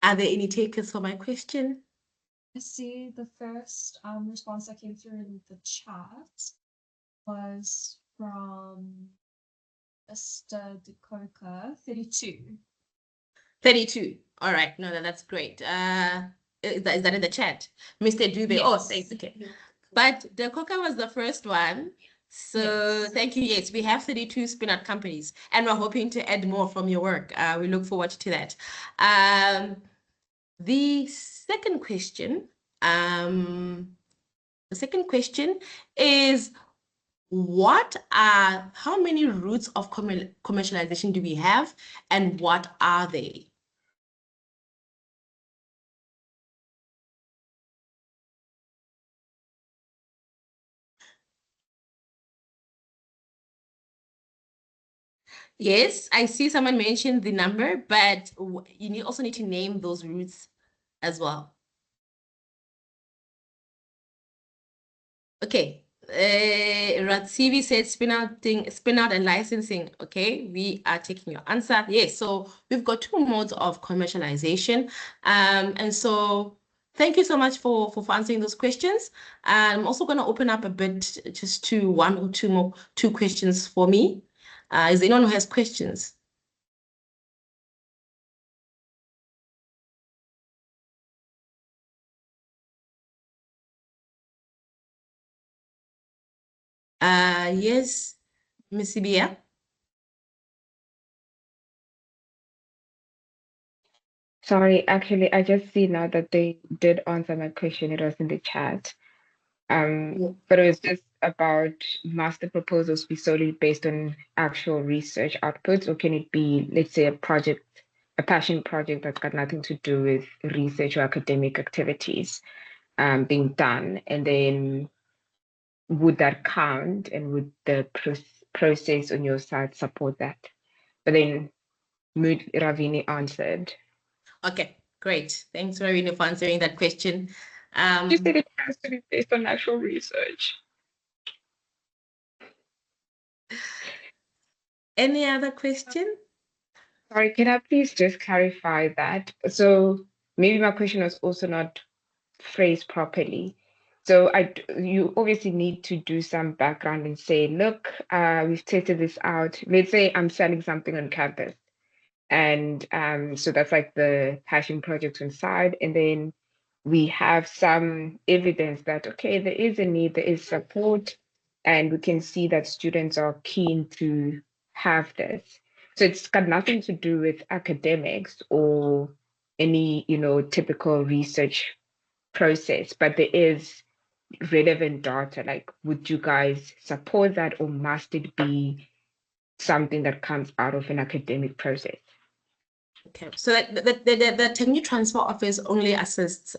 Are there any takers for my question? I see the first response that came through in the chat was from Mr. Decoca, 32. 32. All right. No, that's great. Is that in the chat? Mr. Dube. Yes. Oh, thanks. Okay. But Decoca was the first one. So yes. Thank you. Yes, we have 32 spin-out companies, and we're hoping to add more from your work. We look forward to that. The second question is, how many routes of commercialization do we have, and what are they? Yes, I see someone mentioned the number, but you also need to name those routes as well. Okay. Ratsivi said spin out and licensing. Okay, we are taking your answer. Yes, so we've got 2 modes of commercialization. And so thank you so much for answering those questions. I'm also going to open up a bit just to 1 or 2 questions for me. Is there anyone who has questions? Yes, Ms. Sibia. Sorry, actually, I just see now that they did answer my question. It was in the chat. But it was just about master proposals be solely based on actual research outputs, or can it be, let's say, a passion project that's got nothing to do with research or academic activities being done? And then would that count, and would the process on your side support that? But then Ravini answered. Okay, great. Thanks, Ravini, for answering that question. You said it has to be based on actual research. Any other question? Sorry, can I please just clarify that? So maybe my question was also not phrased properly. So you obviously need to do some background and say, look, we've tested this out. Let's say I'm selling something on campus. And so that's like the passion project inside. And then we have some evidence that, okay, there is a need, there is support, and we can see that students are keen to have this. So it's got nothing to do with academics or any, typical research process, but there is relevant data. Like, would you guys support that, or must it be something that comes out of an academic process? Okay, so the Technology Transfer Office only assists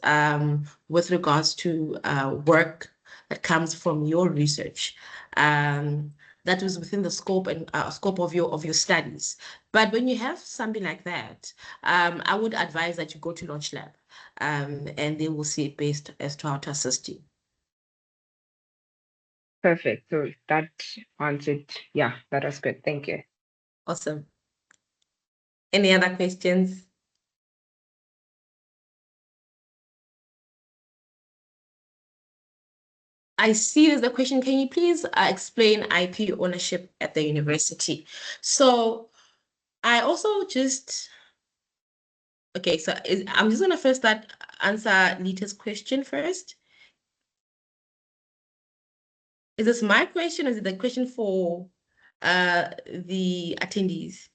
with regards to work that comes from your research. That was within the scope and scope of your studies. But when you have something like that, I would advise that you go to Launch Lab, and they will see it based as to how to assist you. Perfect. So that answered, yeah, that was good. Thank you. Awesome. Any other questions? I see there's a question. Can you please explain IP ownership at the university? So I also just, okay, so I'm just gonna first answer Lita's question first. Is this my question or is it the question for the attendees?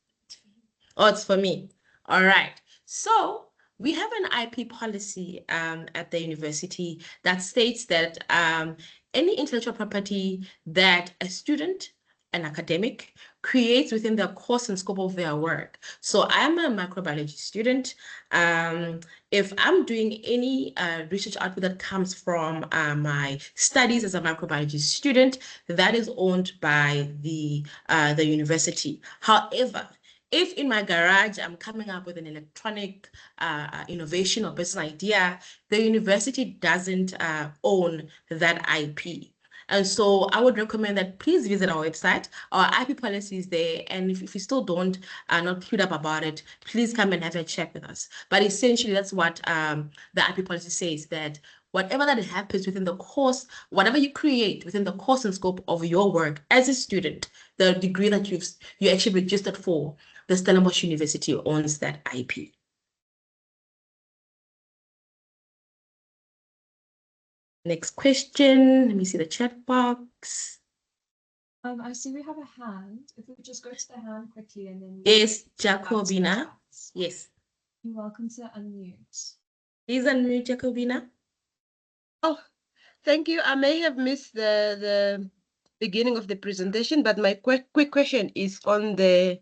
Oh, it's for me. All right. So we have an IP policy at the university that states that any intellectual property that a student, an academic, creates within the course and scope of their work. So I'm a microbiology student. If I'm doing any research output that comes from my studies as a microbiology student, that is owned by the university. However, if in my garage I'm coming up with an electronic innovation or business idea, the university doesn't own that IP. And so I would recommend that please visit our website. Our IP policy is there. And if you still don't, not clued up about it, please come and have a chat with us. But essentially, that's what the IP policy says, that whatever that happens within the course, whatever you create within the course and scope of your work as a student, the degree that you actually registered for, the Stellenbosch University owns that IP. Next question. Let me see the chat box. I see we have a hand. If we could just go to the hand quickly and then. Yes, Jacobina. Yes. You're welcome to unmute. Please unmute, Jacobina. Oh, thank you. I may have missed the beginning of the presentation, but my quick question is on the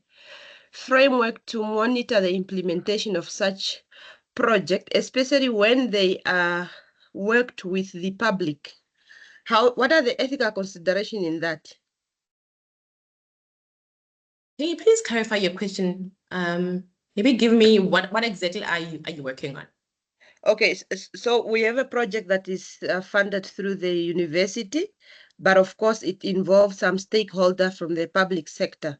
framework to monitor the implementation of such project, especially when they are worked with the public. What are the ethical considerations in that? Can you please clarify your question? Maybe give me what exactly are you working on? Okay, so we have a project that is funded through the university, but of course it involves some stakeholder from the public sector.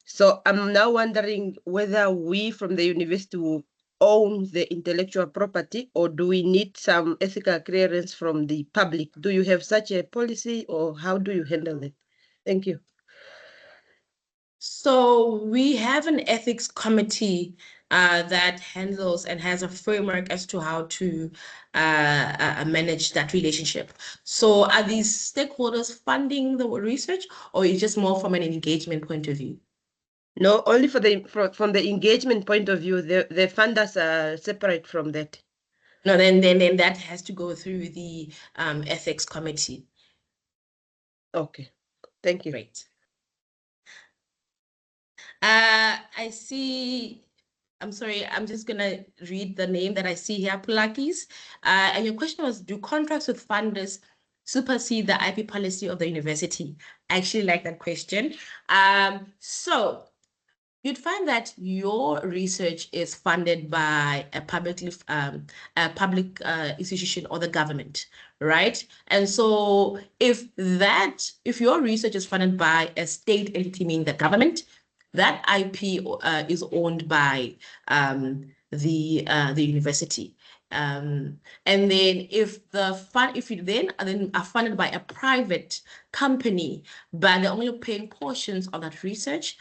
So I'm now wondering whether we from the university will own the intellectual property, or do we need some ethical clearance from the public? Do you have such a policy, or how do you handle it? Thank you. So we have an ethics committee that handles and has a framework as to how to manage that relationship. So are these stakeholders funding the research, or is it just more from an engagement point of view? No, only from the engagement point of view. The funders are separate from that. No, then that has to go through the ethics committee. Okay, thank you. Great. I see. I'm sorry, I'm just gonna read the name that I see here, Pulakis. And your question was, do contracts with funders supersede the IP policy of the university? I actually like that question. So you'd find that your research is funded by a public institution or the government, right? And so if your research is funded by a state entity, meaning the government, that IP is owned by the university. And then if you then are funded by a private company, but they're only paying portions of that research,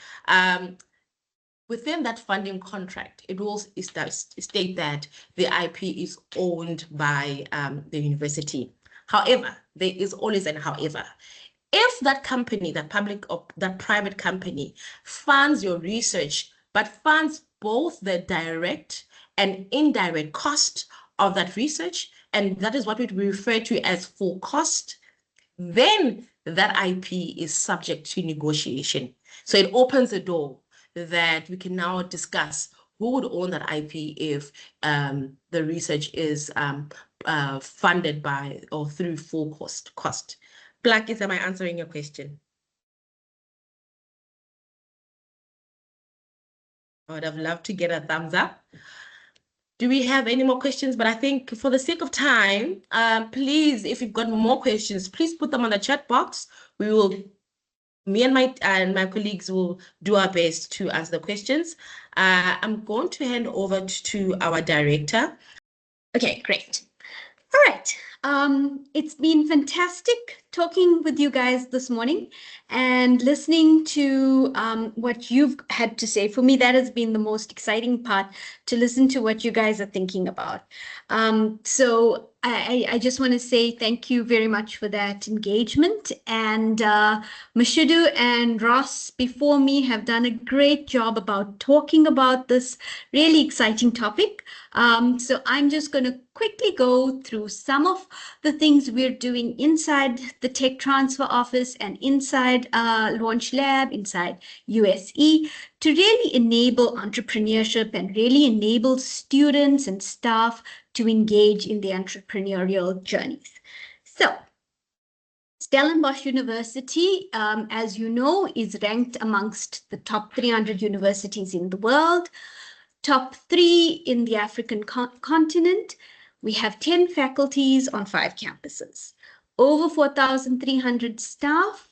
within that funding contract, it will state that the IP is owned by the university. However, there is always an however. If that company, that public or that private company, funds your research, but funds both the direct and indirect cost of that research, and that is what we refer to as full cost, then that IP is subject to negotiation. So it opens the door that we can now discuss who would own that IP if the research is funded by or through full cost? Blackies, am I answering your question? I would have loved to get a thumbs up. Do we have any more questions? But I think for the sake of time, please, if you've got more questions, please put them on the chat box. Me and my colleagues will do our best to answer the questions. I'm going to hand over to our director. Okay, great. All right. It's been fantastic talking with you guys this morning and listening to what you've had to say. For me, that has been the most exciting part, to listen to what you guys are thinking about. So I just want to say thank you very much for that engagement. And Mashudu and Ross before me have done a great job about talking about this really exciting topic. So I'm just going to quickly go through some of the things we're doing inside the Tech Transfer Office and inside Launch Lab, inside USE, to really enable entrepreneurship and really enable students and staff to engage in the entrepreneurial journeys. So Stellenbosch University, as you know, is ranked amongst the top 300 universities in the world, top 3 in the African continent. We have 10 faculties on 5 campuses, over 4,300 staff,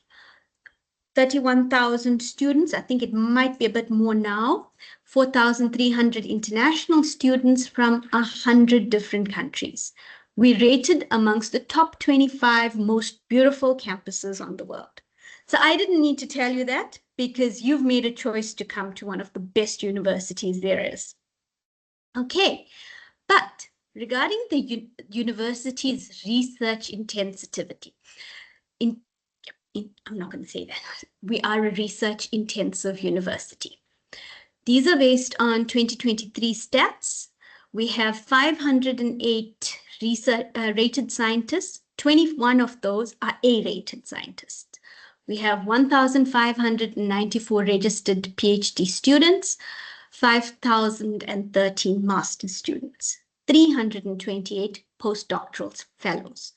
31,000 students. I think it might be a bit more now, 4,300 international students from 100 different countries. We rated amongst the top 25 most beautiful campuses on the world. So I didn't need to tell you that because you've made a choice to come to one of the best universities there is. Okay, but regarding the university's research intensity, I'm not going to say that. We are a research intensive university. These are based on 2023 stats. We have 508 rated scientists. 21 of those are A-rated scientists. We have 1,594 registered PhD students, 5,013 master students, 328 postdoctoral fellows.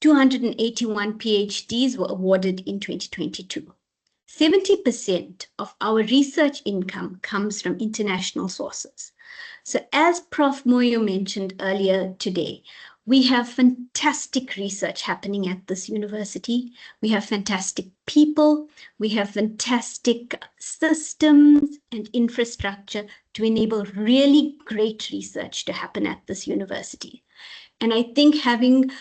281 PhDs were awarded in 2022. 70% of our research income comes from international sources. So as Prof. Moyo mentioned earlier today, we have fantastic research happening at this university. We have fantastic people. We have fantastic systems and infrastructure to enable really great research to happen at this university. And I think having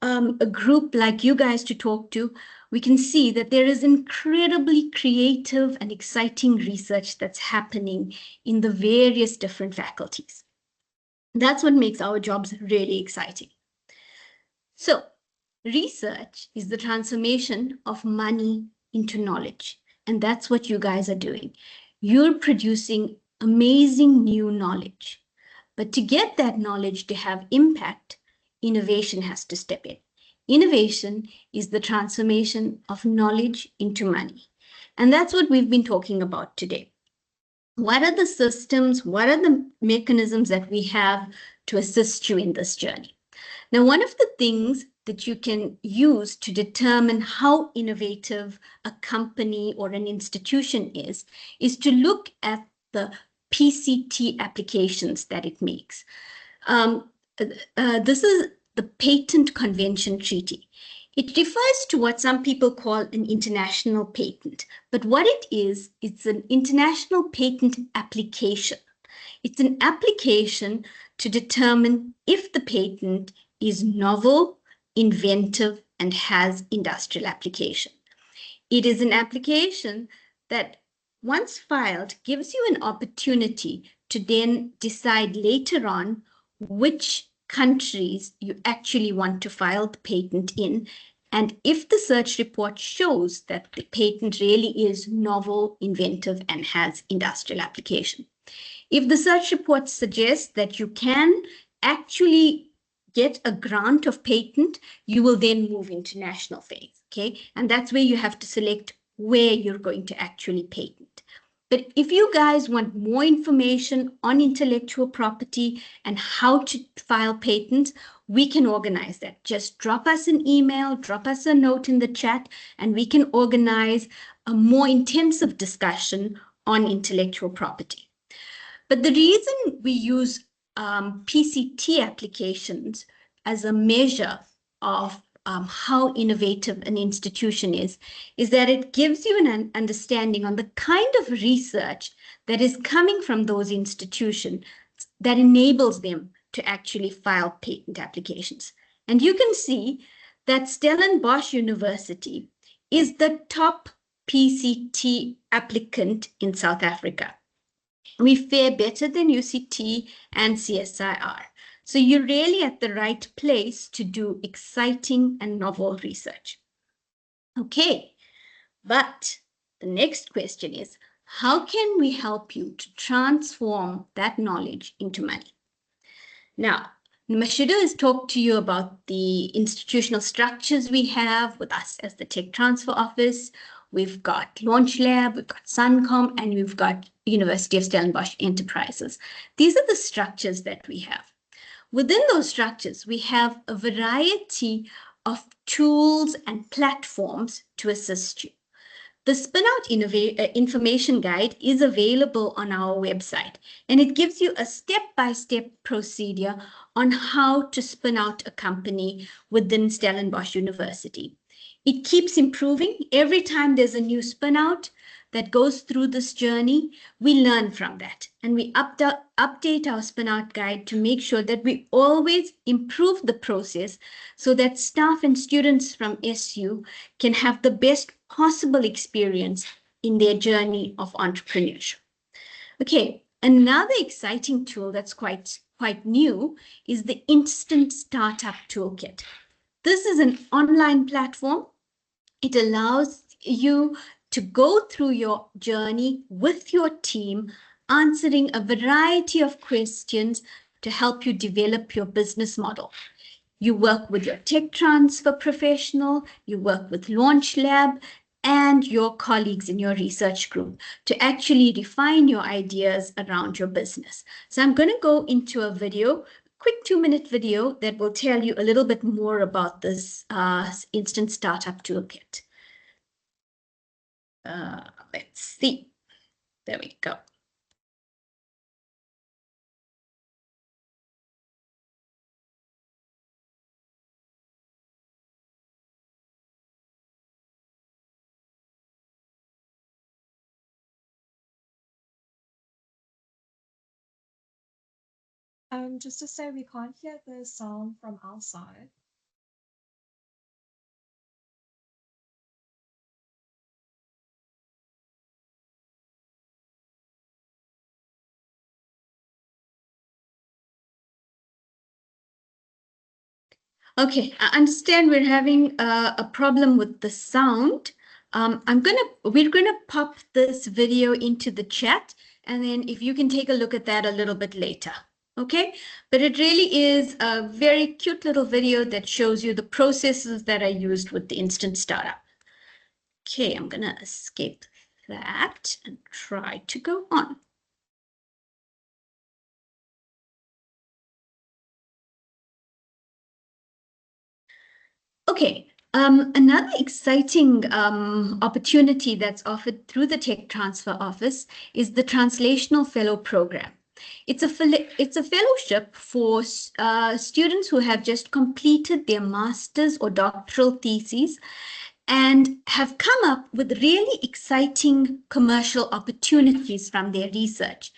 a group like you guys to talk to, we can see that there is incredibly creative and exciting research that's happening in the various different faculties. That's what makes our jobs really exciting. So research is the transformation of money into knowledge. And that's what you guys are doing. You're producing amazing new knowledge. But to get that knowledge to have impact, innovation has to step in. Innovation is the transformation of knowledge into money. And that's what we've been talking about today. What are the systems, what are the mechanisms that we have to assist you in this journey? Now, one of the things that you can use to determine how innovative a company or an institution is to look at the PCT applications that it makes. This is the Patent Convention Treaty. It refers to what some people call an international patent, but what it is, it's an international patent application. It's an application to determine if the patent is novel, inventive, and has industrial application. It is an application that, once filed, gives you an opportunity to then decide later on which countries you actually want to file the patent in. And if the search report shows that the patent really is novel, inventive, and has industrial application. If the search report suggests that you can actually get a grant of patent, you will then move into national phase, okay? And that's where you have to select where you're going to actually patent. But if you guys want more information on intellectual property and how to file patents, we can organize that. Just drop us an email, drop us a note in the chat, and we can organize a more intensive discussion on intellectual property. But the reason we use PCT applications as a measure of how innovative an institution is that it gives you an understanding on the kind of research that is coming from those institutions that enables them to actually file patent applications. And you can see that Stellenbosch University is the top PCT applicant in South Africa. We fare better than UCT and CSIR. So you're really at the right place to do exciting and novel research. Okay, but the next question is, how can we help you to transform that knowledge into money? Now, Mashudu has talked to you about the institutional structures we have with us as the Tech Transfer Office. We've got Launch Lab, we've got Suncom, and we've got University of Stellenbosch Enterprises. These are the structures that we have. Within those structures, we have a variety of tools and platforms to assist you. The Spin-Out Information Guide is available on our website, and it gives you a step-by-step procedure on how to spin out a company within Stellenbosch University. It keeps improving. Every time there's a new spin-out that goes through this journey, we learn from that, and we update our spin-out guide to make sure that we always improve the process so that staff and students from SU can have the best possible experience in their journey of entrepreneurship. Okay, another exciting tool that's quite new is the Instant Startup Toolkit. This is an online platform. It allows you to go through your journey with your team, answering a variety of questions to help you develop your business model. You work with your tech transfer professional, you work with Launch Lab, and your colleagues in your research group to actually refine your ideas around your business. So I'm going to go into a video, quick 2-minute video that will tell you a little bit more about this Instant Startup Toolkit. Let's see. There we go. Just to say, we can't hear the sound from our side. Okay, I understand we're having a problem with the sound. We're gonna pop this video into the chat, and then if you can take a look at that a little bit later. Okay, but it really is a very cute little video that shows you the processes that are used with the Instant Startup. Okay, I'm gonna escape that and try to go on. Okay, another exciting opportunity that's offered through the Tech Transfer Office is the Translational Fellow Program. It's a fellowship for students who have just completed their master's or doctoral theses and have come up with really exciting commercial opportunities from their research.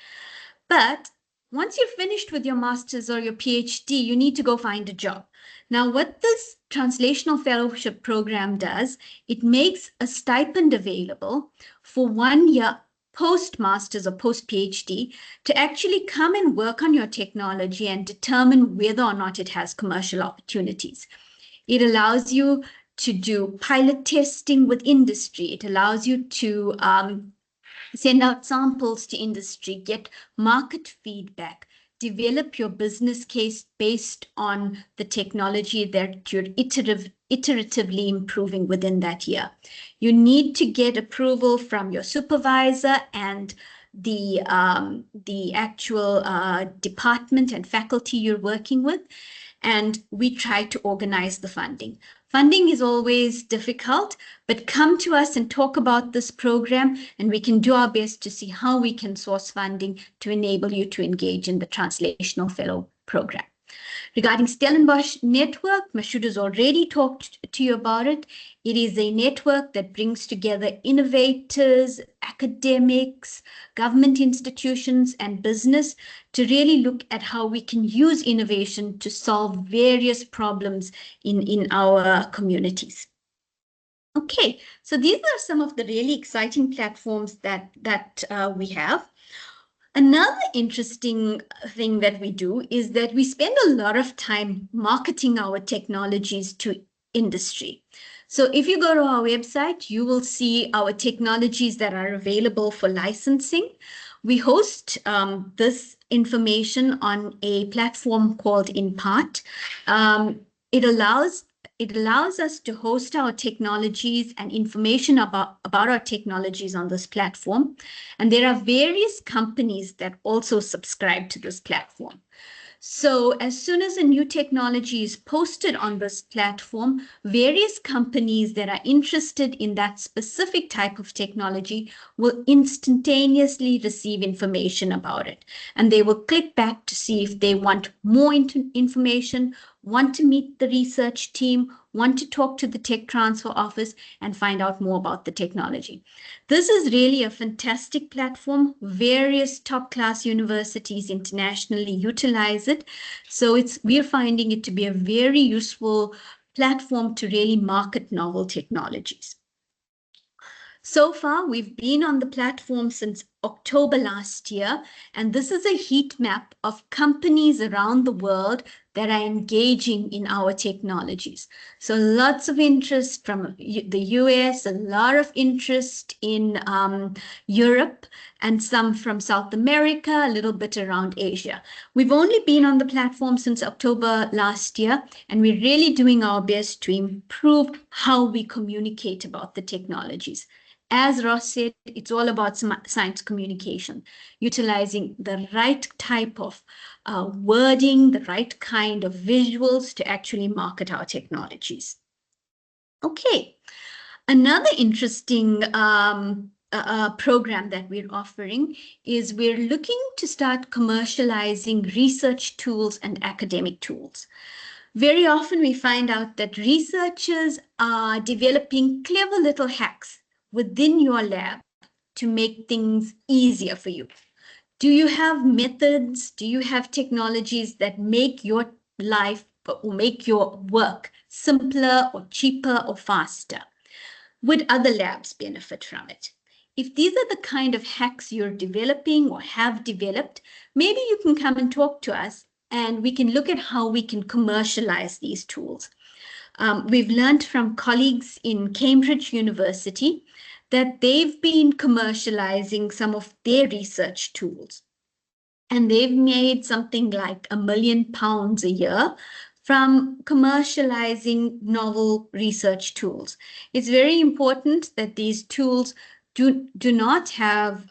But once you're finished with your master's or your PhD, you need to go find a job. Now, what this Translational Fellowship Program does, it makes a stipend available for 1 year post-master's or post-PhD to actually come and work on your technology and determine whether or not it has commercial opportunities. It allows you to do pilot testing with industry. It allows you to send out samples to industry, get market feedback, develop your business case based on the technology that you're iteratively improving within that year. You need to get approval from your supervisor and the actual department and faculty you're working with, and we try to organize the funding. Funding is always difficult, but come to us and talk about this program, and we can do our best to see how we can source funding to enable you to engage in the Translational Fellow program. Regarding Stellenbosch Network, Mashudu's already talked to you about it. It is a network that brings together innovators, academics, government institutions, and business to really look at how we can use innovation to solve various problems in our communities. Okay, so these are some of the really exciting platforms that we have. Another interesting thing that we do is that we spend a lot of time marketing our technologies to industry. So if you go to our website, you will see our technologies that are available for licensing. We host this information on a platform called InPart. It allows us to host our technologies and information about our technologies on this platform. And there are various companies that also subscribe to this platform. So as soon as a new technology is posted on this platform, various companies that are interested in that specific type of technology will instantaneously receive information about it. And they will click back to see if they want more information, want to meet the research team, want to talk to the Tech Transfer Office and find out more about the technology. This is really a fantastic platform. Various top-class universities internationally utilize it. So we're finding it to be a very useful platform to really market novel technologies. So far, we've been on the platform since October last year, and this is a heat map of companies around the world that are engaging in our technologies. So lots of interest from the US, a lot of interest in Europe, and some from South America, a little bit around Asia. We've only been on the platform since October last year, and we're really doing our best to improve how we communicate about the technologies. As Ross said, it's all about science communication, utilizing the right type of wording, the right kind of visuals to actually market our technologies. Okay, another interesting program that we're offering is we're looking to start commercializing research tools and academic tools. Very often we find out that researchers are developing clever little hacks within your lab to make things easier for you. Do you have methods? Do you have technologies that make your life or make your work simpler or cheaper or faster? Would other labs benefit from it? If these are the kind of hacks you're developing or have developed, maybe you can come and talk to us and we can look at how we can commercialize these tools. We've learned from colleagues in Cambridge University that they've been commercializing some of their research tools. And they've made something like £1 million a year from commercializing novel research tools. It's very important that these tools do not have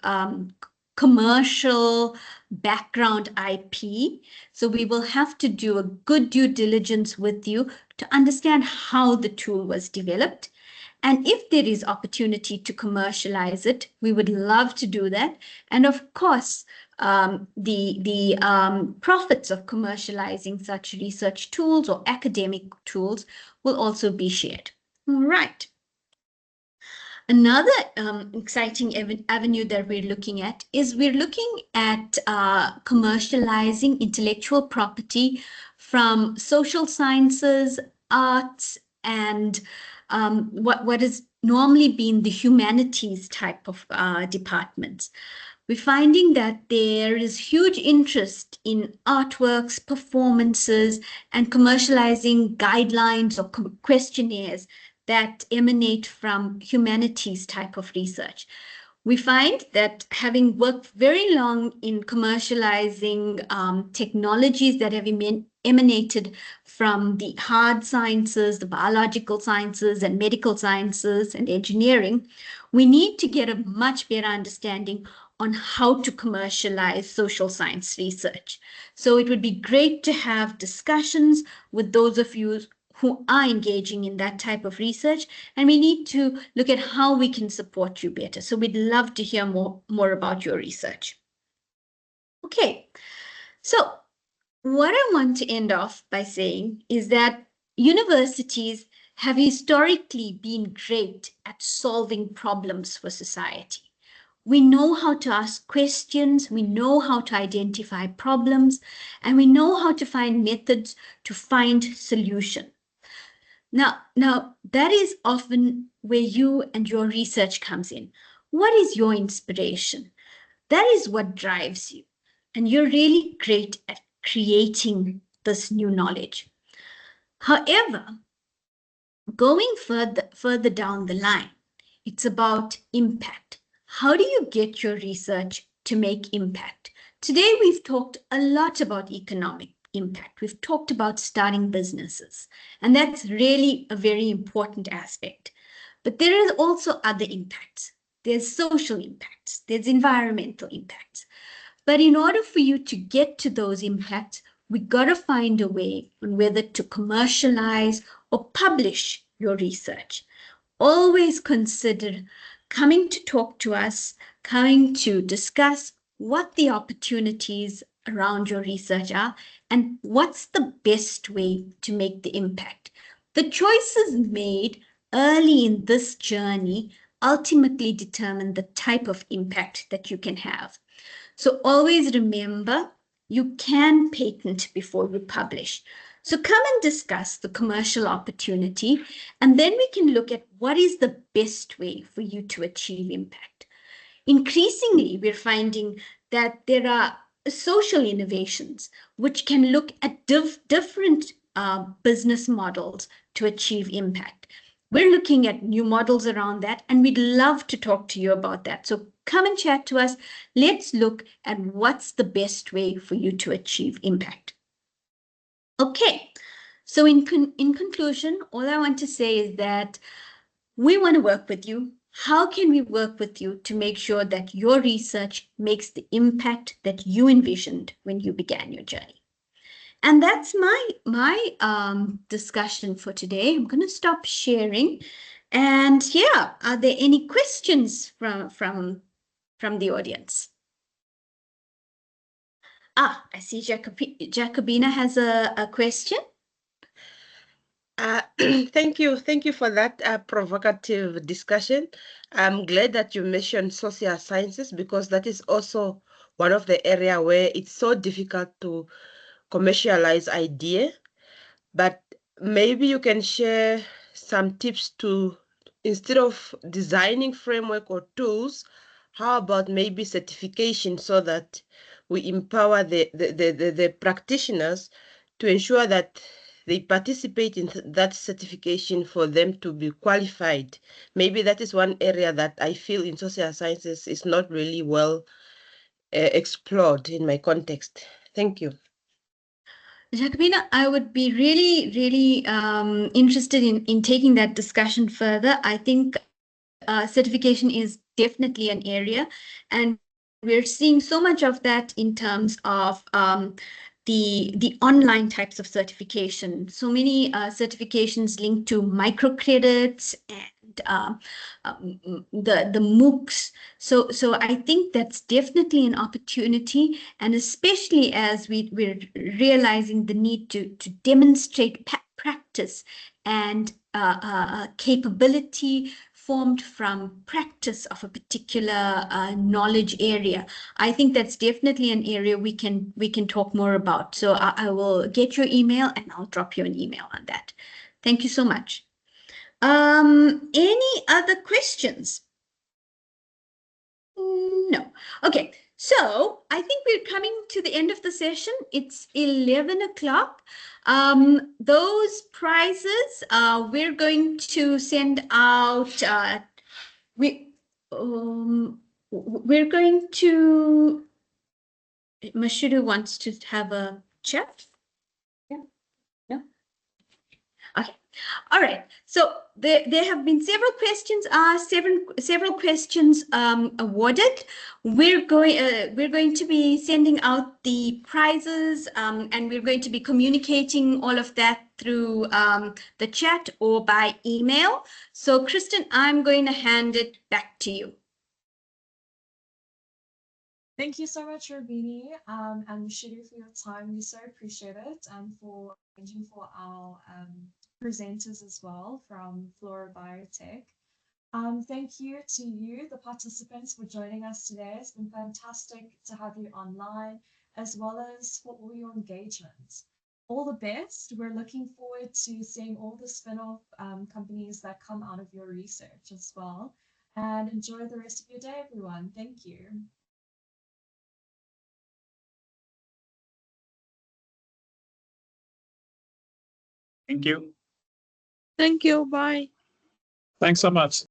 commercial background IP. So we will have to do a good due diligence with you to understand how the tool was developed. And if there is opportunity to commercialize it, we would love to do that. And of course, the profits of commercializing such research tools or academic tools will also be shared. All right. Another exciting avenue that we're looking at is we're looking at commercializing intellectual property from social sciences, arts, and what has normally been the humanities type of departments. We're finding that there is huge interest in artworks, performances, and commercializing guidelines or questionnaires that emanate from humanities type of research. We find that having worked very long in commercializing technologies that have emanated from the hard sciences, the biological sciences and medical sciences and engineering, we need to get a much better understanding on how to commercialize social science research. So it would be great to have discussions with those of you who are engaging in that type of research, and we need to look at how we can support you better. So we'd love to hear more about your research. Okay, so what I want to end off by saying is that universities have historically been great at solving problems for society. We know how to ask questions, we know how to identify problems, and we know how to find methods to find solutions. Now that is often where you and your research comes in. What is your inspiration? That is what drives you. And you're really great at creating this new knowledge. However, going further down the line, it's about impact. How do you get your research to make impact? Today, we've talked a lot about economic impact. We've talked about starting businesses, and that's really a very important aspect. But there is also other impacts. There's social impacts, there's environmental impacts. But in order for you to get to those impacts, we got to find a way on whether to commercialize or publish your research. Always consider coming to talk to us, coming to discuss what the opportunities around your research are and what's the best way to make the impact. The choices made early in this journey ultimately determine the type of impact that you can have. So always remember, you can patent before you publish. So come and discuss the commercial opportunity, and then we can look at what is the best way for you to achieve impact. Increasingly, we're finding that there are social innovations which can look at different business models to achieve impact. We're looking at new models around that, and we'd love to talk to you about that. So come and chat to us. Let's look at what's the best way for you to achieve impact. Okay, so in conclusion, all I want to say is that we want to work with you. How can we work with you to make sure that your research makes the impact that you envisioned when you began your journey? And that's my discussion for today. I'm going to stop sharing. And yeah, are there any questions from the audience? I see Jacobina has a question. Thank you for that provocative discussion. I'm glad that you mentioned social sciences, because that is also one of the area where it's so difficult to commercialize idea. But maybe you can share some tips to, instead of designing framework or tools, how about maybe certification, so that we empower the practitioners to ensure that they participate in that certification for them to be qualified. Maybe that is one area that I feel in social sciences is not really well explored in my context. Thank you. Jacobina, I would be really interested in taking that discussion further. I think certification is definitely an area, and we're seeing so much of that in terms of the online types of certification. So many certifications linked to microcredits and the MOOCs. So I think that's definitely an opportunity, and especially as we're realizing the need to demonstrate practice and capability formed from practice of a particular knowledge area. I think that's definitely an area we can talk more about. So I will get your email and I'll drop you an email on that. Thank you so much. Any other questions? No. Okay. So I think we're coming to the end of the session. It's 11 o'clock. Those prizes, we're going to send out, we're going to, Mashudu wants to have a chat. Yeah. All right. So there have been several questions asked, several questions awarded. We're going to be sending out the prizes, and we're going to be communicating all of that through the chat or by email. So Kristen, I'm going to hand it back to you. Thank you so much, Rabini, and Mashudu, for your time. We so appreciate it, and for arranging for our presenters as well from FluoroBiotech. Thank you to you, the participants, for joining us today. It's been fantastic to have you online, as well as for all your engagement. All the best. We're looking forward to seeing all the spin-off companies that come out of your research as well. And enjoy the rest of your day, everyone. Thank you. Thank you. Thank you. Bye. Thanks so much.